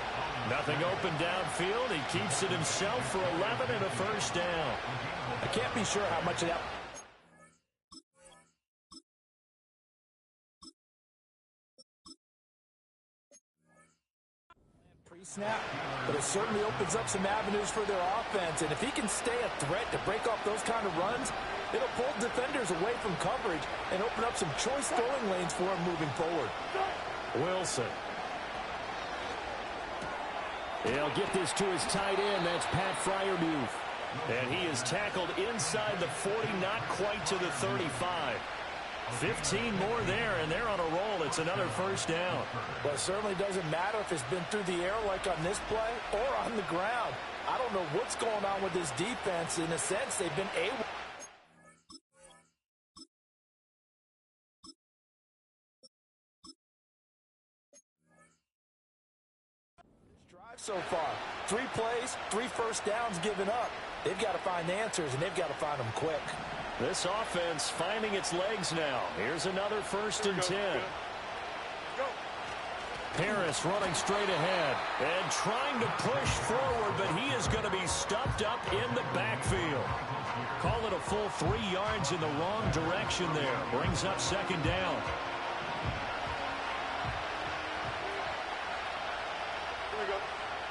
Nothing open downfield. He keeps it himself for 11 and a first down. I can't be sure how much of that. Pre-snap, but it certainly opens up some avenues for their offense. And if he can stay a threat to break off those kind of runs, it'll pull defenders away from coverage and open up some choice throwing lanes for him moving forward. Wilson. He'll get this to his tight end. That's Pat Freiermuth. And he is tackled inside the 40, not quite to the 35. 15 more there, and they're on a roll. It's another first down. Well, it certainly doesn't matter if it's been through the air like on this play or on the ground. I don't know what's going on with this defense. In a sense, they've been able. So far, 3 plays, 3 first downs given up. They've got to find answers, and they've got to find them quick. This offense finding its legs now. Here's another 1st and 10. Harris running straight ahead and trying to push forward, but he is going to be stuffed up in the backfield. Call it a full 3 yards in the wrong direction there. Brings up 2nd down.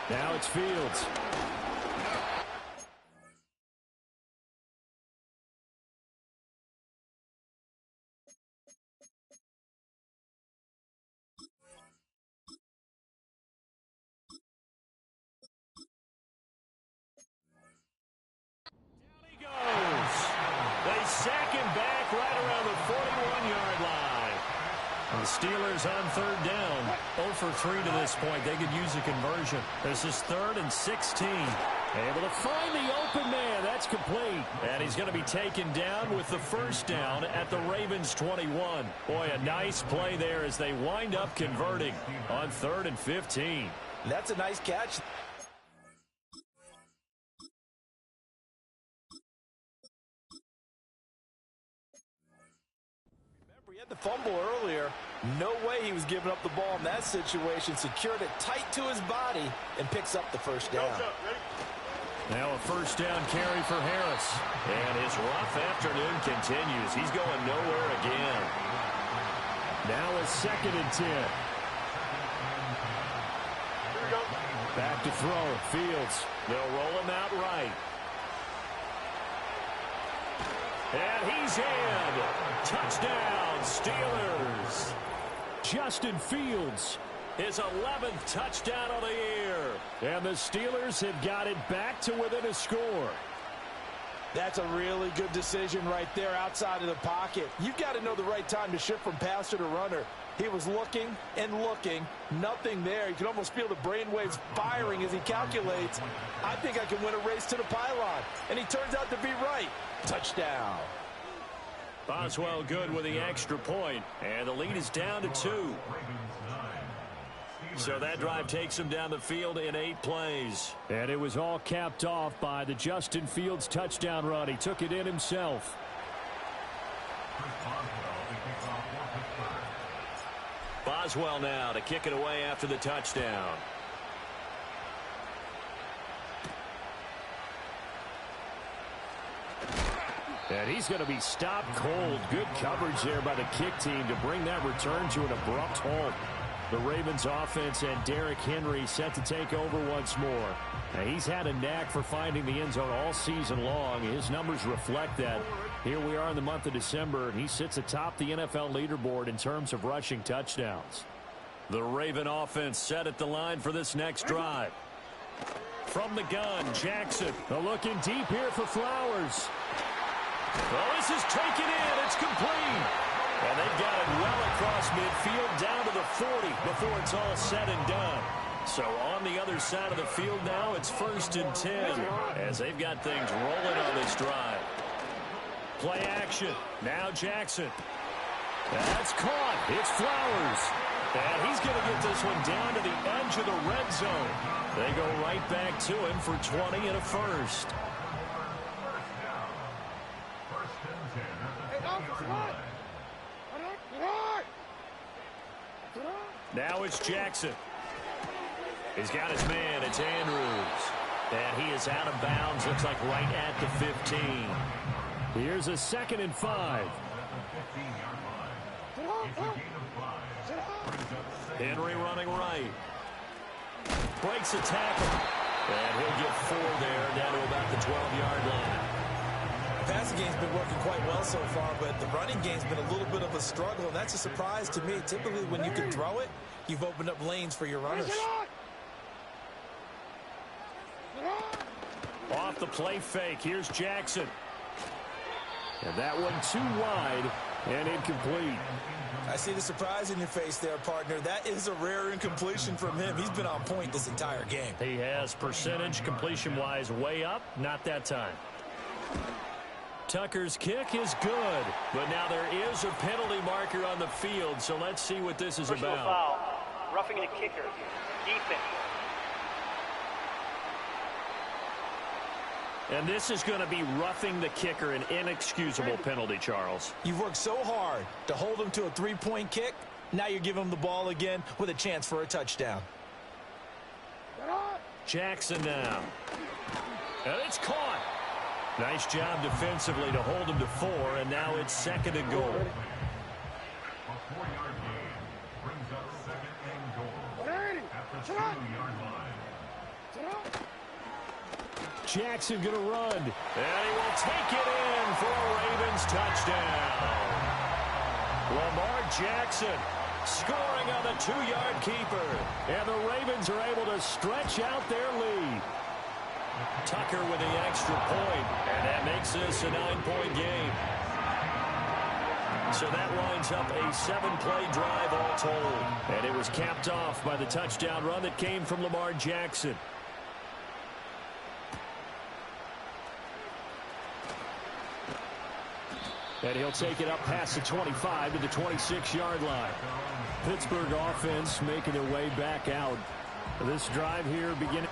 Now it's Fields. Down he goes. They sack him back right around the 41-yard line. And the Steelers on 3rd down. 0 for 3 to this point. They could use a conversion. This is 3rd and 16. Able to find the open man. That's complete. And he's going to be taken down with the first down at the Ravens 21. Boy, a nice play there as they wind up converting on 3rd and 15. That's a nice catch. Remember, he had the fumble earlier. No way he was giving up the ball in that situation. Secured it tight to his body and picks up the first down. Now a first down carry for Harris. And his rough afternoon continues. He's going nowhere again. Now a 2nd and 10. Back to throw. Fields. They'll roll him out right. And he's in. Touchdown, Steelers. Justin Fields, his 11th touchdown of the year. And the Steelers have got it back to within a score. That's a really good decision right there outside of the pocket. You've got to know the right time to shift from passer to runner. He was looking and looking. Nothing there. You can almost feel the brainwaves firing as he calculates. I think I can win a race to the pylon. And he turns out to be right. Touchdown. Boswell good with the extra point. And the lead is down to 2. So that drive takes him down the field in 8 plays. And it was all capped off by the Justin Fields touchdown run. He took it in himself. Boswell now to kick it away after the touchdown. And he's going to be stopped cold. Good coverage there by the kick team to bring that return to an abrupt halt. The Ravens offense and Derrick Henry set to take over once more. Now, he's had a knack for finding the end zone all season long. His numbers reflect that. Here we are in the month of December, and he sits atop the NFL leaderboard in terms of rushing touchdowns. The Raven offense set at the line for this next drive. From the gun, Jackson. Looking deep here for Flowers. Well, this is taken in. It's complete. And they've got it well across midfield down to the 40 before it's all said and done. So on the other side of the field now, it's 1st and 10 as they've got things rolling on this drive. Play action. Now Jackson. That's caught. It's Flowers. And he's going to get this one down to the edge of the red zone. They go right back to him for 20 and a first. Now it's Jackson. He's got his man. It's Andrews. And he is out of bounds. Looks like right at the 15. Here's a 2nd and 5. Henry running right. Breaks a tackle. And he'll get 4 there down to about the 12-yard line. The passing game's been working quite well so far, but the running game's been a little bit of a struggle, and that's a surprise to me. Typically, when you can throw it, you've opened up lanes for your runners. Off the play fake, here's Jackson. And that one too wide and incomplete. I see the surprise in your face there, partner. That is a rare incompletion from him. He's been on point this entire game. He has percentage completion-wise way up, not that time. Tucker's kick is good, but now there is a penalty marker on the field, so let's see what this is Personal about. Foul, roughing the kicker, defense. And this is going to be roughing the kicker, an inexcusable penalty, Charles. You've worked so hard to hold him to a 3-point kick. Now you're giving him the ball again with a chance for a touchdown. Jackson now. And it's caught. Nice job defensively to hold him to 4, and now it's 2nd and goal. A 4-yard gain brings up 2nd and goal at the 2-yard line. Jackson going to run. And he will take it in for a Ravens touchdown. Lamar Jackson scoring on the 2-yard keeper. And the Ravens are able to stretch out their lead. Tucker with the extra point, and that makes this a 9-point game. So that lines up a 7-play drive all told. And it was capped off by the touchdown run that came from Lamar Jackson. And he'll take it up past the 25 to the 26-yard line. Pittsburgh offense making their way back out. This drive here beginning.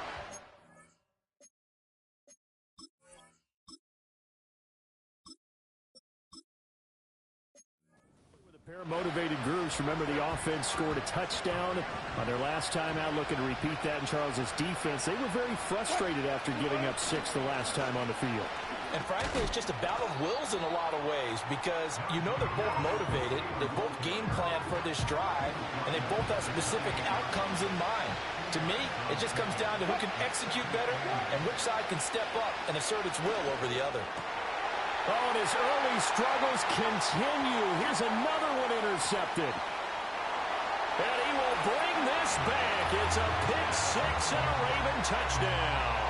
Pair of motivated groups. Remember, the offense scored a touchdown on their last time out. Looking to repeat that in Charles's defense. They were very frustrated after giving up 6 the last time on the field. And frankly, it's just a battle of wills in a lot of ways because you know they're both motivated. They both game plan for this drive, and they both have specific outcomes in mind. To me, it just comes down to who can execute better and which side can step up and assert its will over the other. Oh, and his early struggles continue. Here's another one intercepted. And he will bring this back. It's a pick 6 and a Raven touchdown.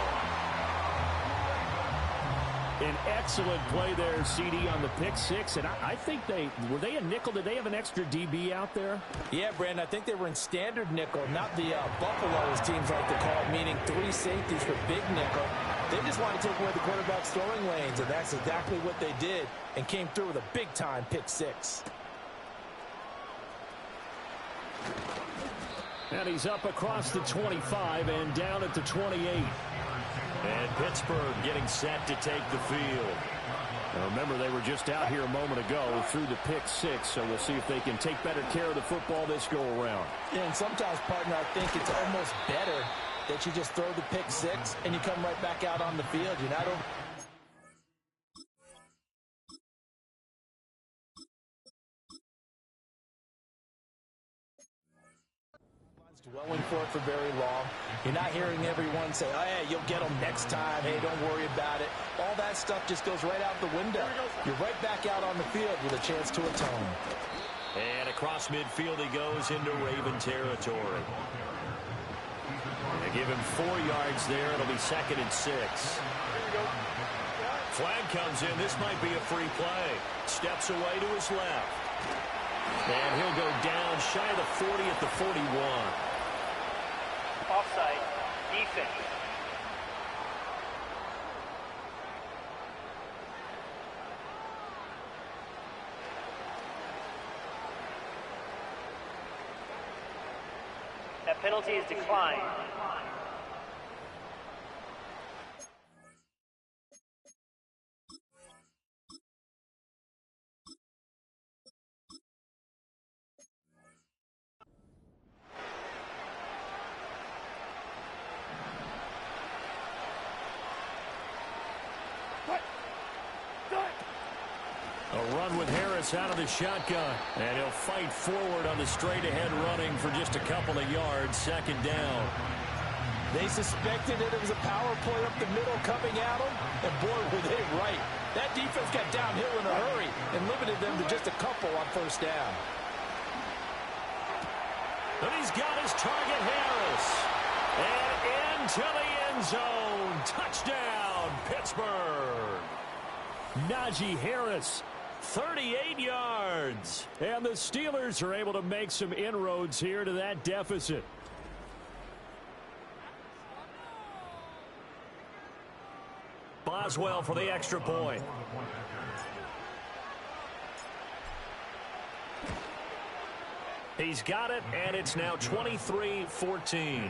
An excellent play there, CD, on the pick 6. And I think were they a nickel? Did they have an extra DB out there? Yeah, Brandon, I think they were in standard nickel, not the Buffalo, as teams like to call it, meaning 3 safeties for big nickel. They just want to take away the quarterback's throwing lanes, and that's exactly what they did and came through with a big-time pick 6. And he's up across the 25 and down at the 28. And Pittsburgh getting set to take the field. Now remember, they were just out here a moment ago through the pick 6, so we'll see if they can take better care of the football this go-around. Yeah, and sometimes, partner, I think it's almost better that you just throw the pick 6 and you come right back out on the field. You're not over. Dwelling for it for very long. You're not hearing everyone say, oh, hey, you'll get them next time. Hey, don't worry about it. All that stuff just goes right out the window. You're right back out on the field with a chance to atone. And across midfield he goes into Raven territory. They give him 4 yards there. It'll be 2nd and 6. Flag comes in. This might be a free play. Steps away to his left. And he'll go down shy of the 40 at the 41. Offside. Defense. That penalty is declined. A run with Harris out of the shotgun. And he'll fight forward on the straight-ahead running for just a couple of yards. 2nd down. They suspected that it was a power play up the middle coming at them. And boy, were they right. That defense got downhill in a hurry and limited them to just a couple on 1st down. And he's got his target, Harris. And into the end zone. Touchdown, Pittsburgh. Najee Harris, 38 yards. And the Steelers are able to make some inroads here to that deficit. Boswell for the extra point. He's got it, and it's now 23-14.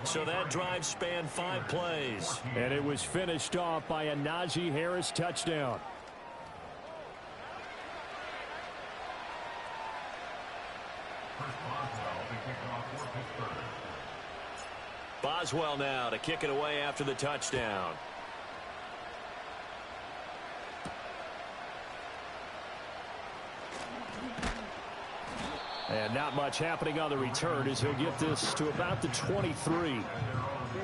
So that drive spanned 5 plays. And it was finished off by a Najee Harris touchdown. Boswell now to kick it away after the touchdown. And not much happening on the return as he'll get this to about the 23.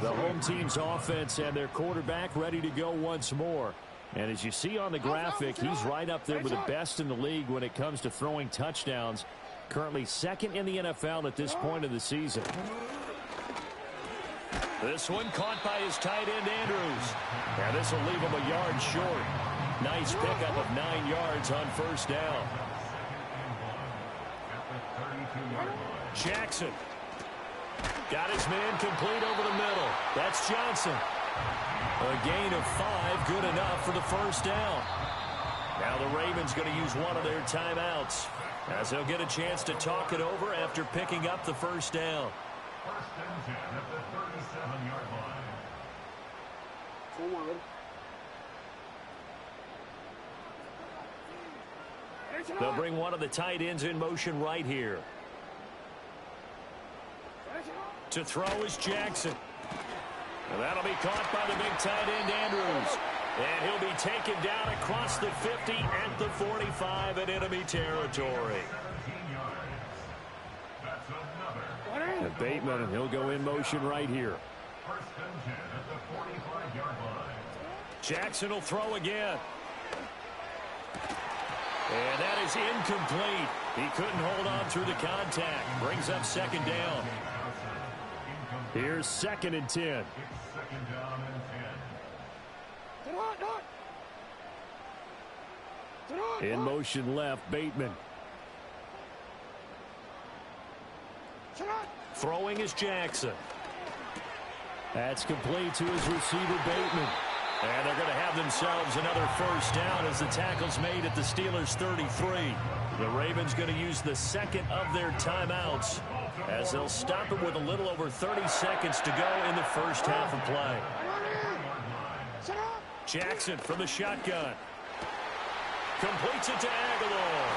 The home team's offense and their quarterback ready to go once more. And as you see on the graphic, he's right up there with the best in the league when it comes to throwing touchdowns. Currently 2nd in the NFL at this point of the season. This one caught by his tight end, Andrews. And this will leave him a yard short. Nice pickup of 9 yards on 1st down. Jackson got his man complete over the middle. That's Johnson. A gain of 5, good enough for the 1st down. Now the Ravens going to use one of their timeouts as they'll get a chance to talk it over after picking up the 1st down. 1st and 10 at the 37-yard line. They'll bring one of the tight ends in motion right here. To throw is Jackson. And that'll be caught by the big tight end, Andrews. And he'll be taken down across the 50 at the 45 in enemy territory. And Bateman, and he'll go in motion right here. 1st and 10 at the 45-yard line. Jackson will throw again. And that is incomplete. He couldn't hold on through the contact. Brings up 2nd down. Here's 2nd and 10. It's 2nd down and 10. In motion left, Bateman. Throwing is Jackson. That's complete to his receiver, Bateman. And they're going to have themselves another 1st down as the tackle's made at the Steelers' 33. The Ravens going to use the 2nd of their timeouts. as they'll stop it with a little over 30 seconds to go in the first half of play. Jackson from the shotgun. Completes it to Aguilar.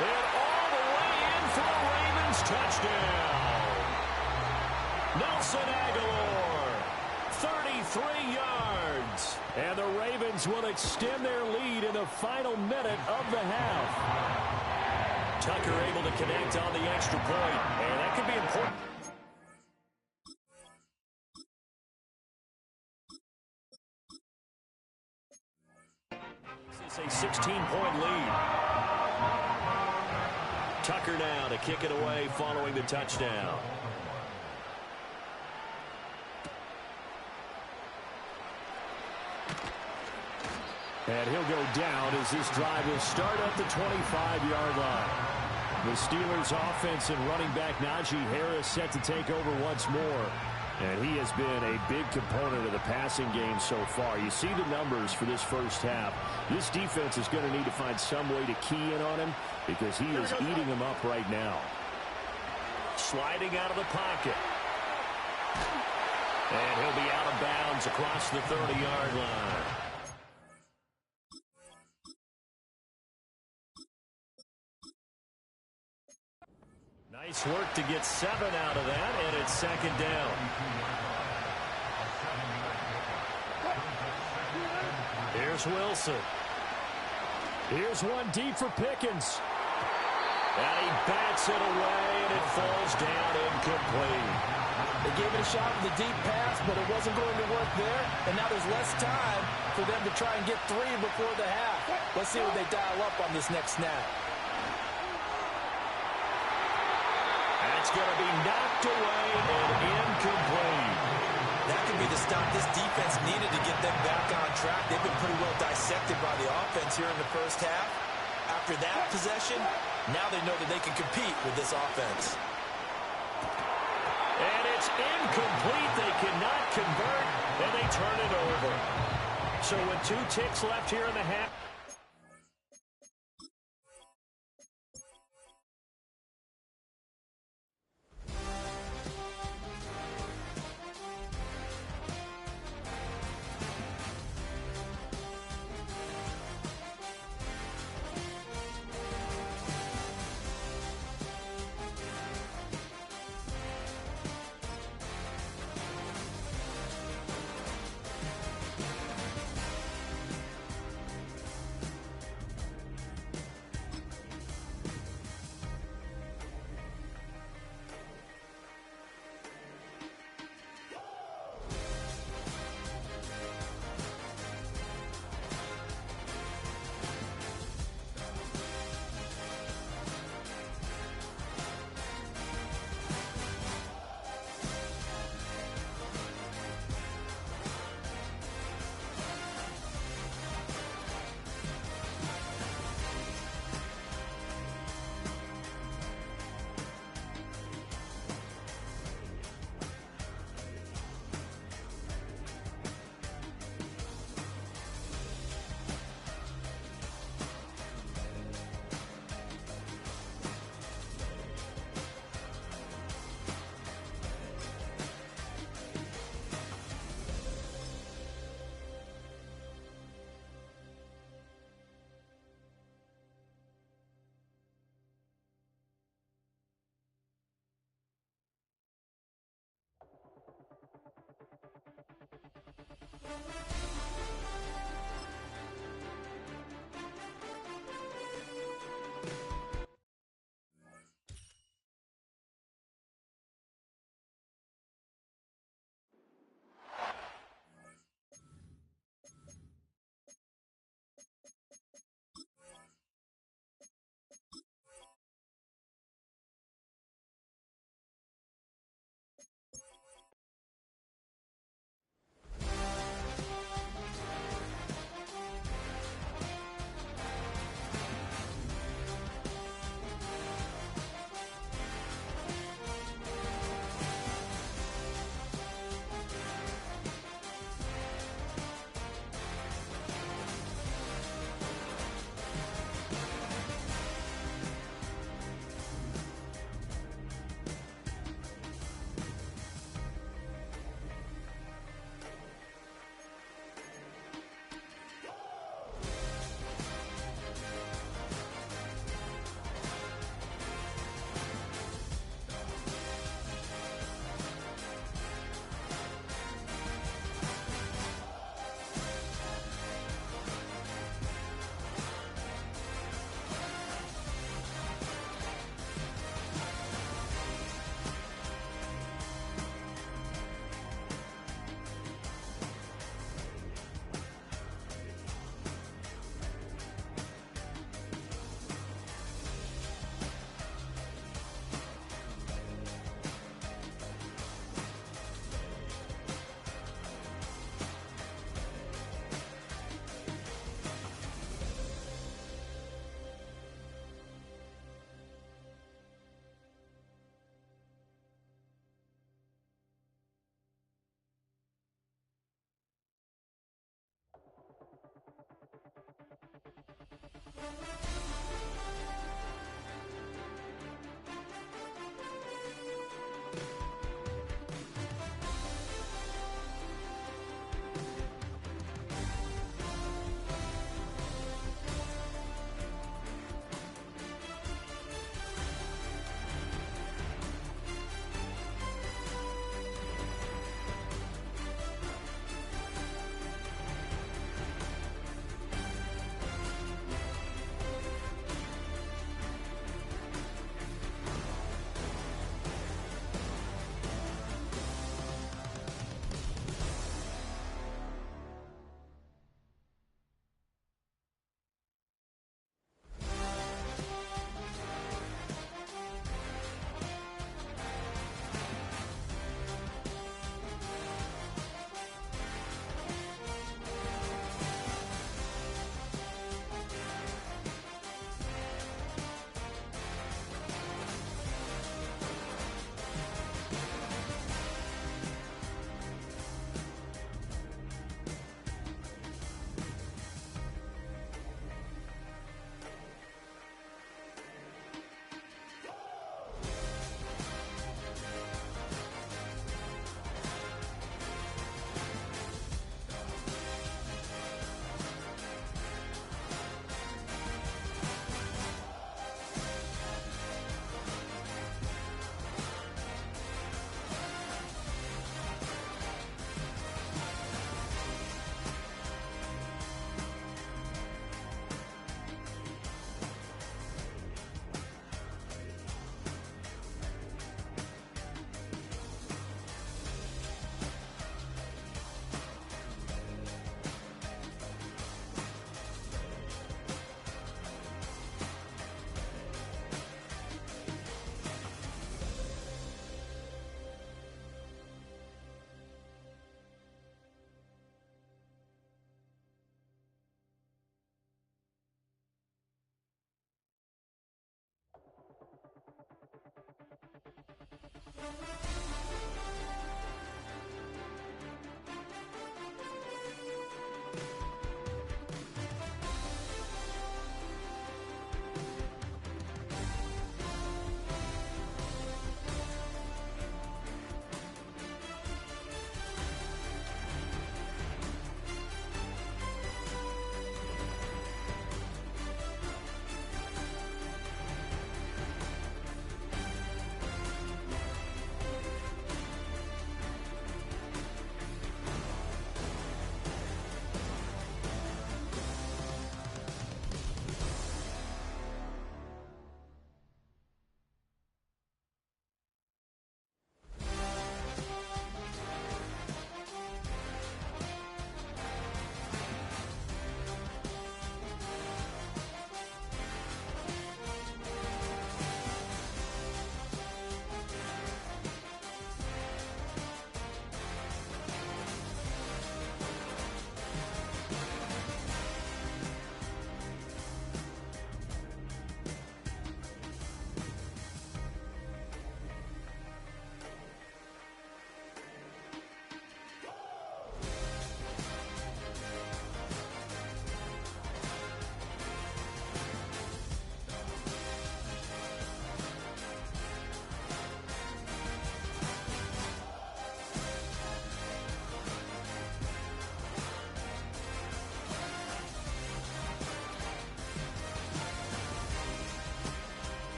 And all the way in for a Ravens touchdown. Nelson Aguilar, 33 yards. And the Ravens will extend their lead in the final minute of the half. Tucker able to connect on the extra point, and that could be important. This is a 16-point lead. Tucker now to kick it away following the touchdown. And he'll go down as this drive will start at the 25-yard line. The Steelers' offense and running back Najee Harris set to take over once more. And he has been a big component of the passing game so far. You see the numbers for this first half. This defense is going to need to find some way to key in on him because he is eating them up right now. Sliding out of the pocket. And he'll be out of bounds across the 30-yard line. Nice work to get 7 out of that, and it's second down. Here's Wilson. Here's one deep for Pickens. And he bats it away, and it falls down incomplete. They gave it a shot with the deep pass, but it wasn't going to work there. And now there's less time for them to try and get 3 before the half. Let's see what they dial up on this next snap. It's going to be knocked away and incomplete. That could be the stop this defense needed to get them back on track. They've been pretty well dissected by the offense here in the first half. After that possession, now they know that they can compete with this offense. And it's incomplete. They cannot convert, and they turn it over. So with 2 ticks left here in the half.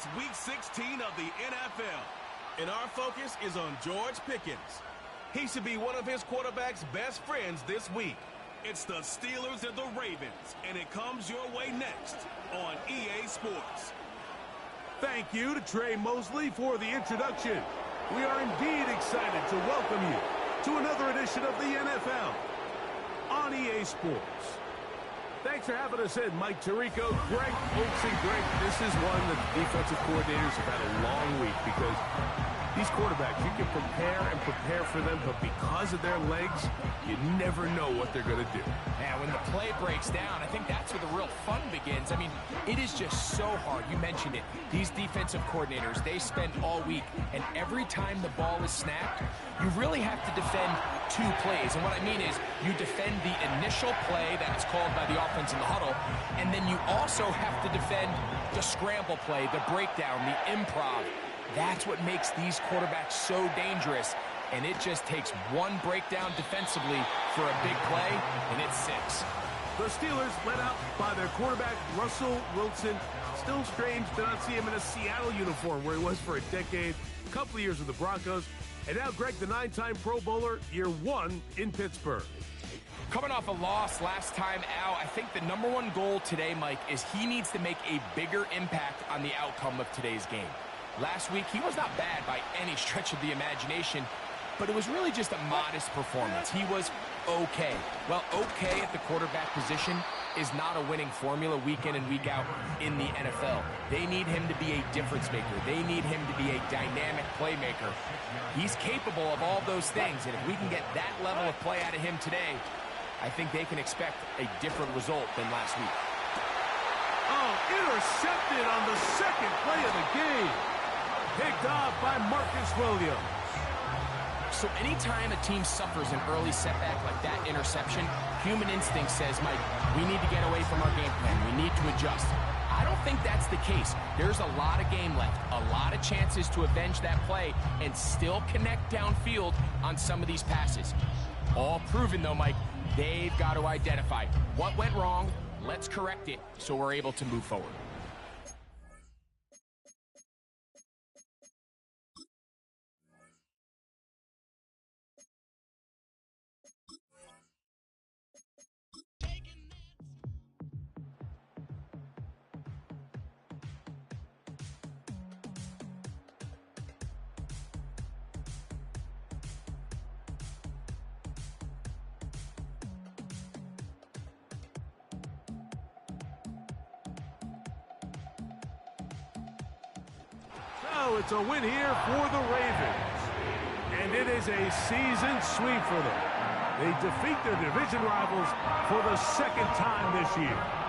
It's Week 16 of the NFL, and our focus is on George Pickens. He should be one of his quarterback's best friends this week. It's the Steelers and the Ravens, and it comes your way next on EA Sports. Thank you to Trey Mosley for the introduction. We are indeed excited to welcome you to another edition of the NFL on EA Sports. Thanks for having us in, Mike Tirico, Greg Olsen. Greg, this is one that the defensive coordinators have had a long week because these quarterbacks, you can prepare for them, but because of their legs, you never know what they're going to do. Yeah, when the play breaks down, I think that's where the real fun begins. I mean, it is just so hard. You mentioned it. These defensive coordinators, they spend all week, and every time the ball is snapped, you really have to defend two plays. And what I mean is you defend the initial play that is called by the offense in the huddle, and then you also have to defend the scramble play, the breakdown, the improv. That's what makes these quarterbacks so dangerous, and it just takes one breakdown defensively for a big play, and it's 6. The Steelers led out by their quarterback, Russell Wilson. Still strange to not see him in a Seattle uniform where he was for a decade, a couple of years with the Broncos, and now Greg, the 9-time Pro Bowler, year 1 in Pittsburgh. Coming off a loss last time out, I think the number one goal today, Mike, is he needs to make a bigger impact on the outcome of today's game. Last week, he was not bad by any stretch of the imagination, but it was really just a modest performance. He was okay. Well, okay at the quarterback position is not a winning formula week in and week out in the NFL. They need him to be a difference maker. They need him to be a dynamic playmaker. He's capable of all those things, and if we can get that level of play out of him today, I think they can expect a different result than last week. Oh, intercepted on the second play of the game. Picked off by Marcus Williams. So anytime a team suffers an early setback like that interception, human instinct says, Mike, we need to get away from our game plan. We need to adjust. I don't think that's the case. There's a lot of game left, a lot of chances to avenge that play and still connect downfield on some of these passes. All proven, though, Mike, they've got to identify what went wrong. Let's correct it so we're able to move forward. So it's a win here for the Ravens. And it is a season sweep for them. They defeat their division rivals for the second time this year.